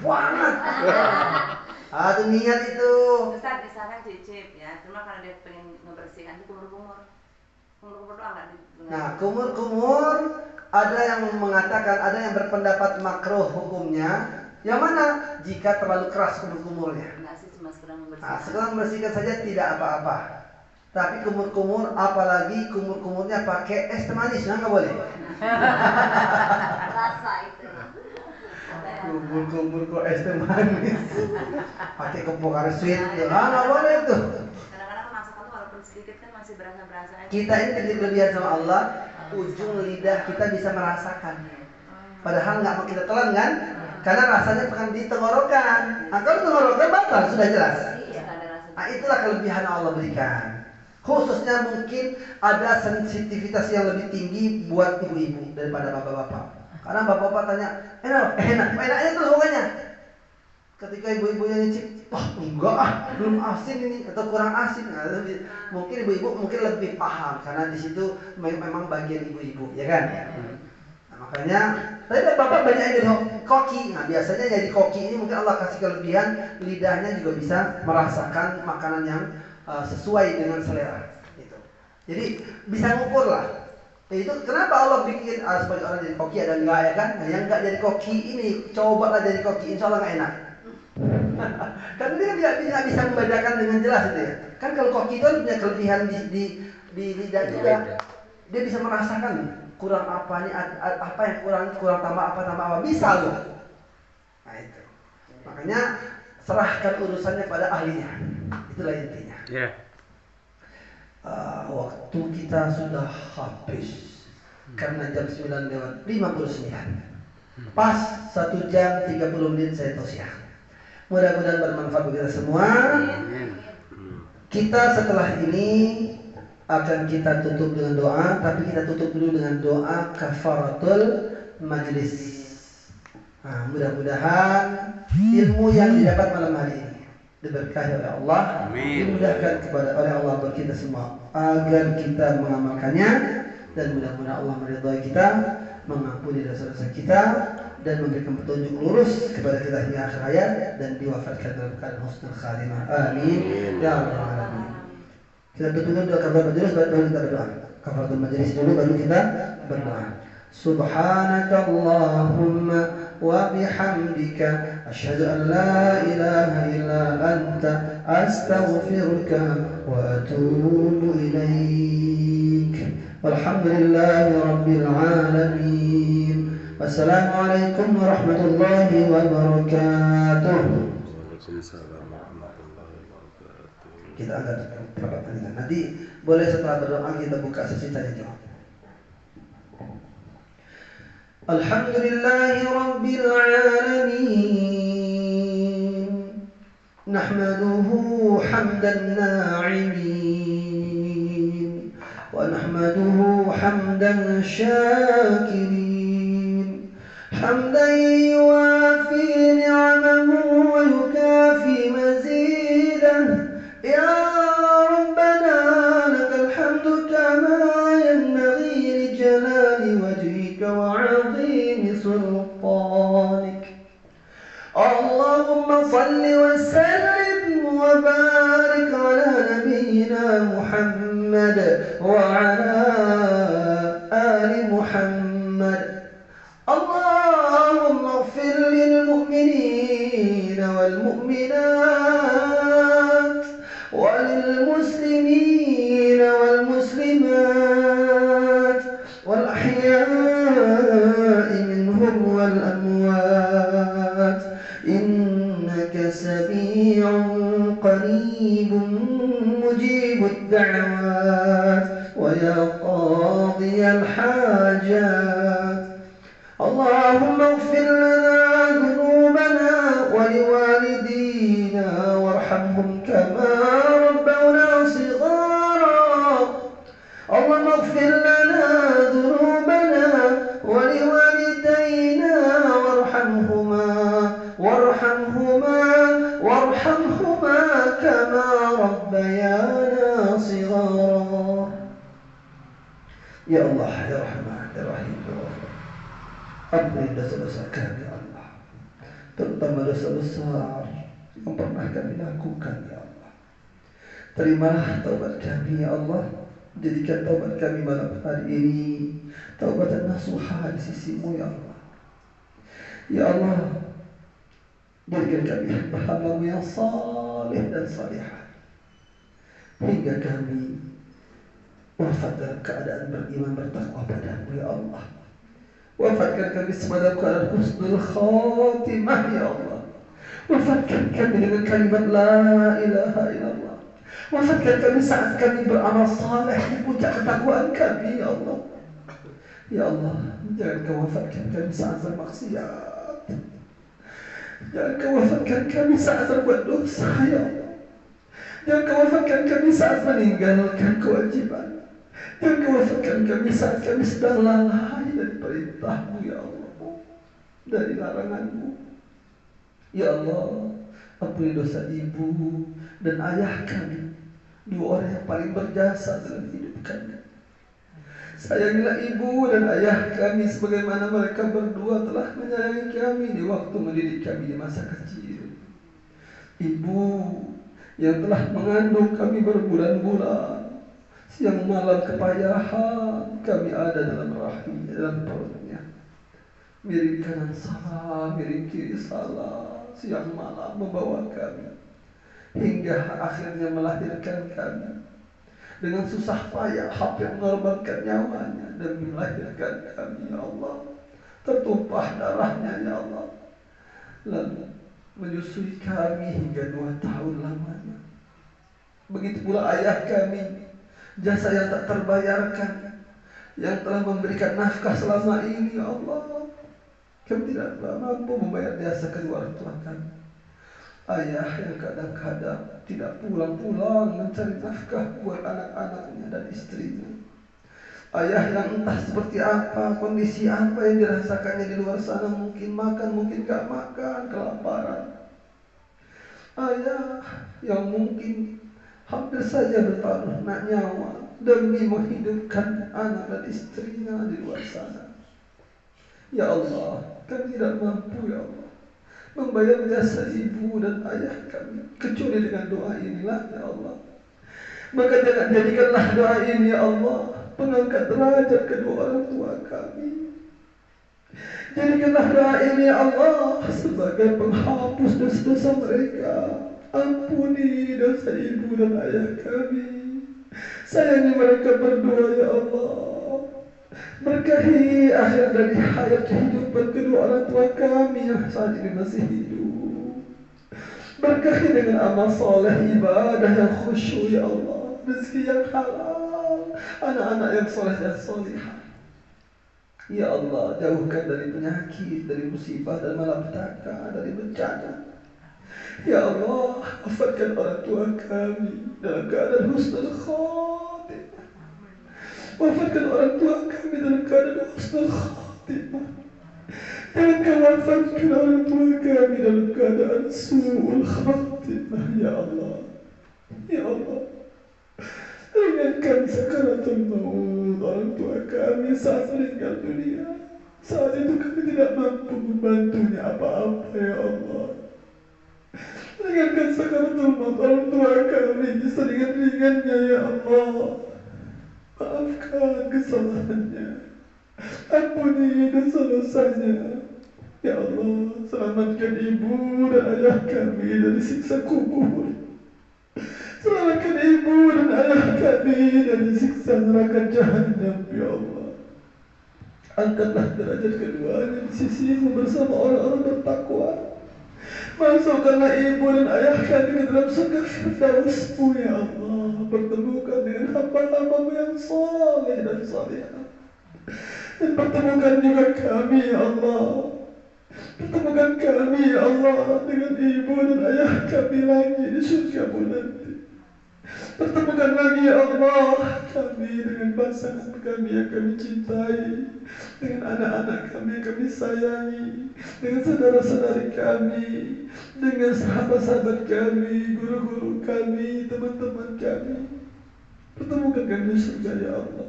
banget. Ah, itu niat itu. Ustaz misalkan cicip ya, cuma karena dia pengen ngebersihkan itu kumur-kumur. Kumur-kumur doang nggak di- Nah, kumur-kumur ada yang mengatakan, ada yang berpendapat makruh hukumnya. Yang mana? Jika terlalu keras kumur-kumurnya. Enggak sih, cuma sekedar Nah, membersihkan. sekarang membersihkan saja tidak apa-apa. Tapi kumur-kumur, apalagi kumur-kumurnya pakai es teh manis, nggak boleh. Rasa itu. Kumur-kumur kok es teh manis. Pakai kepokar sweet, nggak boleh itu. Kadang-kadang masakan tuh walaupun sedikit kan masih berasa aja. Kita ini diberi kelebihan sama Allah, ujung lidah kita bisa merasakan. Padahal nggak mau kita telan kan? Karena rasanya bukan di tenggorokan. Nah, kalau tenggorokan batal sudah jelas. Iya, ada rasa. Nah, itulah kelebihan yang Allah berikan. Khususnya mungkin ada sensitivitas yang lebih tinggi buat ibu-ibu daripada bapak-bapak. Karena bapak-bapak tanya, enaknya tuh pokoknya. Ketika ibu-ibunya nyicip, wah enggak ah, belum asin ini atau kurang asin. Nah, mungkin ibu-ibu mungkin lebih paham karena di situ memang bagian ibu-ibu, ya kan? Nah, makanya, tapi bapak banyak yang jadi koki. Nah, biasanya jadi koki ini mungkin Allah kasih kelebihan lidahnya juga bisa merasakan makanan yang sesuai dengan selera. Gitu. Jadi bisa ngukur lah. Itu kenapa Allah bikin sebagai orang jadi koki ada enggak ya kan? Nah, yang enggak jadi koki ini cobalah jadi koki, insya Allah nggak enak. Karena dia nggak bisa membedakan dengan jelas itu ya. Kan kalau koki itu punya kelebihan di lidah juga. Dia bisa merasakan kurang apa nih, apa yang kurang tambah apa bisa loh. Nah itu. Makanya serahkan urusannya pada ahlinya. Itulah intinya. Iya. Waktu kita sudah habis. karena jam 9 lewat 59. Pas 1 jam 30 menit saya tausiah. Mudah-mudahan bermanfaat bagi kita semua. Kita setelah ini akan kita tutup dengan doa, tapi kita tutup dulu dengan doa kafaratul majlis. Nah, mudah-mudahan ilmu yang didapat malam hari ini diberkahi oleh Allah, dimudahkan oleh Allah buat kita semua agar kita mengamalkannya, dan mudah-mudahan Allah meridhai kita, mengampuni dosa-dosa kita, dan memberikan petunjuk lurus kepada kita hingga akhir hayat, dan diwafatkan dalam keadaan husnul khatimah. Amin ya rabbal alamin. Kita tutup doa kafaratul majlis, baru kita berdoa. Kafaratul majlis dulu baru kita berdoa. Subhanaka Allahumma wa bihamdika asyhadu an la ilaha illa anta astaghfiruka wa atubu ilaik. Walhamdulillahi rabbil alamin. Wassalamualaikum warahmatullahi wabarakatuh. Kita akan berapa kali nanti boleh setelah berdoa kita buka sesi tanya jawab. Alhamdulillahi rabbil alamin. Nahmaduhu hamdan na'imin wa nahmaduhu hamdan syakirin. Hamdan yuwafi ni'amahu wa yukafi mazidah. Ya Rabbana lakal hamdu kama yanbaghi li jalali wajhika wa 'azimi sultanik. Allahumma salli wa sallim wa barik ala nabiyyina Muhammad wa ala ali Muhammad. Allahumma ighfir lil mu'minina wal mu'minat وللمسلمين والمسلمات والأحياء منهم والأموات إنك سميع قريب مجيب الدعوات ويا قاضي الحاجات. اللهم اغفر لنا ذنوبنا ولوالدينا وارحمهم كما ربونا صغارا. اللهم اغفر لنا ذنوبنا ولوالدينا وارحمهما كما ربيانا صغارا. يا الله يا رحمن يا رحيم يا غفور، ampuni dosa-dosa kami ya Allah, terutama dosa besar yang pernah kami lakukan ya Allah. Terimalah taubat kami ya Allah. Jadikan taubat kami malam hari ini taubatan nasuha di sisimu ya Allah. Ya Allah, jadikan kami hamba-Mu yang saleh dan salihah, hingga kami wafat dalam keadaan beriman bertakwa padamu ya Allah. Wafatkan kami semua dalam keadaan husnul khatimah ya Allah. Wafatkan kami dengan kalimat la ilaha illallah. Wafatkan kami saat kami beramal saleh di puncak ketakwaan kami ya Allah. Ya Allah, jangan kau wafatkan kami saat bermaksiat. Jangan kau wafatkan kami saat berbuat dosa ya Allah. Jangan kau wafatkan kami saat meninggalkan kewajiban. Jangan kau wafatkan kami saat kami sedang lalai dari perintah-Mu ya Allah, dari larangan-Mu. Ya Allah, ampuni dosa ibu dan ayah kami, dua orang yang paling berjasa dalam hidup kami. Sayangilah ibu dan ayah kami sebagaimana mereka berdua telah menyayangi kami di waktu mendidik kami di masa kecil. Ibu yang telah mengandung kami berbulan-bulan, siang malam kepayahan kami ada dalam rahimnya, dalam perutnya. Miring kanan salah, miring kiri salah, siang malam membawa kami hingga akhirnya melahirkan kami. Dengan susah payah hampir mengorbankan nyawanya demi melahirkan kami ya Allah. Tertumpah darahnya ya Allah, lalu menyusui kami hingga 2 tahun lamanya. Begitu pula ayah kami, jasa yang tak terbayarkan yang telah memberikan nafkah selama ini, ya Allah. Kami tidak mampu membayar jasa kedua orang tua kami. Ayah yang kadang-kadang tidak pulang-pulang mencari nafkah buat anak-anaknya dan istrinya. Ayah yang entah seperti apa, kondisi apa yang dirasakannya di luar sana, mungkin makan, mungkin gak makan, kelaparan. Ayah yang mungkin hampir saja bertaruh nyawa demi menghidupkan anak dan istrinya di luar sana. Ya Allah, kami tidak mampu, ya Allah, membayar jasa ibu dan ayah kami kecuali dengan doa inilah, ya Allah. Maka jadikanlah doa ini, ya Allah, pengangkat derajat kedua orang tua kami. Jadikanlah doa ini, ya Allah, sebagai penghapus dosa-dosa mereka. Ampuni dosa ibu dan ayah kami. Sayangi mereka berdua, ya Allah. Berkahi akhir dari hayat kehidupan kedua orang tua kami yang saat ini masih hidup. Berkahi dengan amal soleh, ibadah yang khusyuk, ya Allah. Rezeki yang halal, anak-anak yang soleh dan solihah. Ya Allah, jauhkan dari penyakit, dari musibah dan malapetaka, dari bencana. Ya Allah, wafatkan orang tua kami dalam keadaan husnul khatimah. Wafatkan orang tua kami dalam keadaan husnul khatimah. Jangan kau wafatkan orang tua kami dalam keadaan su'ul khatimah, ya Allah. Ya Allah, ringankan sakaratul maut orang tua kami saat meninggal dunia. Saat itu kami tidak mampu membantunya apa-apa, ya Allah. Ringankan sakaratul maut orang tua kami seringan-ringannya, ya Allah. Maafkan kesalahannya, ampuni dosa-dosanya, ya Allah. Selamatkan ibu dan ayah kami dari siksa kubur. Selamatkan ibu dan ayah kami dari siksa neraka Jahannam, ya Allah. Angkatlah derajat keduanya di sisimu bersama orang-orang bertakwa. Masukkanlah ibu dan ayah kami ke dalam surga Firdaus-Mu, ya Allah. Pertemukan dengan hamba-hamba-Mu yang saleh dan salihah. Dan pertemukan juga kami, ya Allah. Pertemukan kami, ya Allah, dengan ibu dan ayah kami lagi di surga-Mu nanti. Pertemukan lagi, ya Allah, kami dengan pasangan kami yang kami cintai, dengan anak-anak kami yang kami sayangi, dengan saudara-saudari kami, dengan sahabat-sahabat kami, guru-guru kami, teman-teman kami. Pertemukan kami di surga, ya Allah.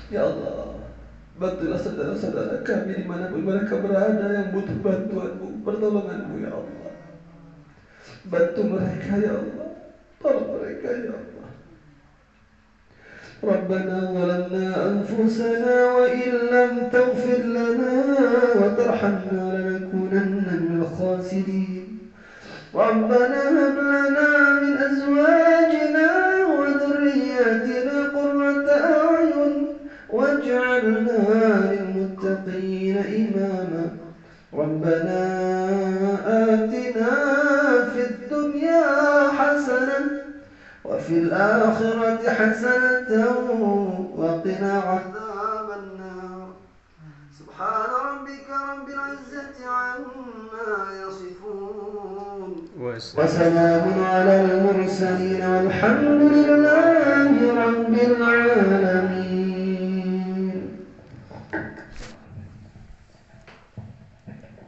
Ya Allah, bantulah saudara-saudara kami dimanapun mereka berada yang butuh bantuan-Mu, pertolongan-Mu, ya Allah. Bantu mereka, ya Allah. Tolong mereka, ya Allah. Rabbana zalamna anfusana wa in lam taghfir lana wa tarhamna lanakunanna minal khasirin. Rabbana hab lana min azwajina wa dhurriyyatina qurrata a'yun waj'alna lil muttaqina imama. Rabbana atina fid dunya hasanah وفي الآخرة حسنة وقنا عذاب النار. سبحان ربك رب العزة عما يصفون وسلام على المرسلين والحمد لله رب العالمين.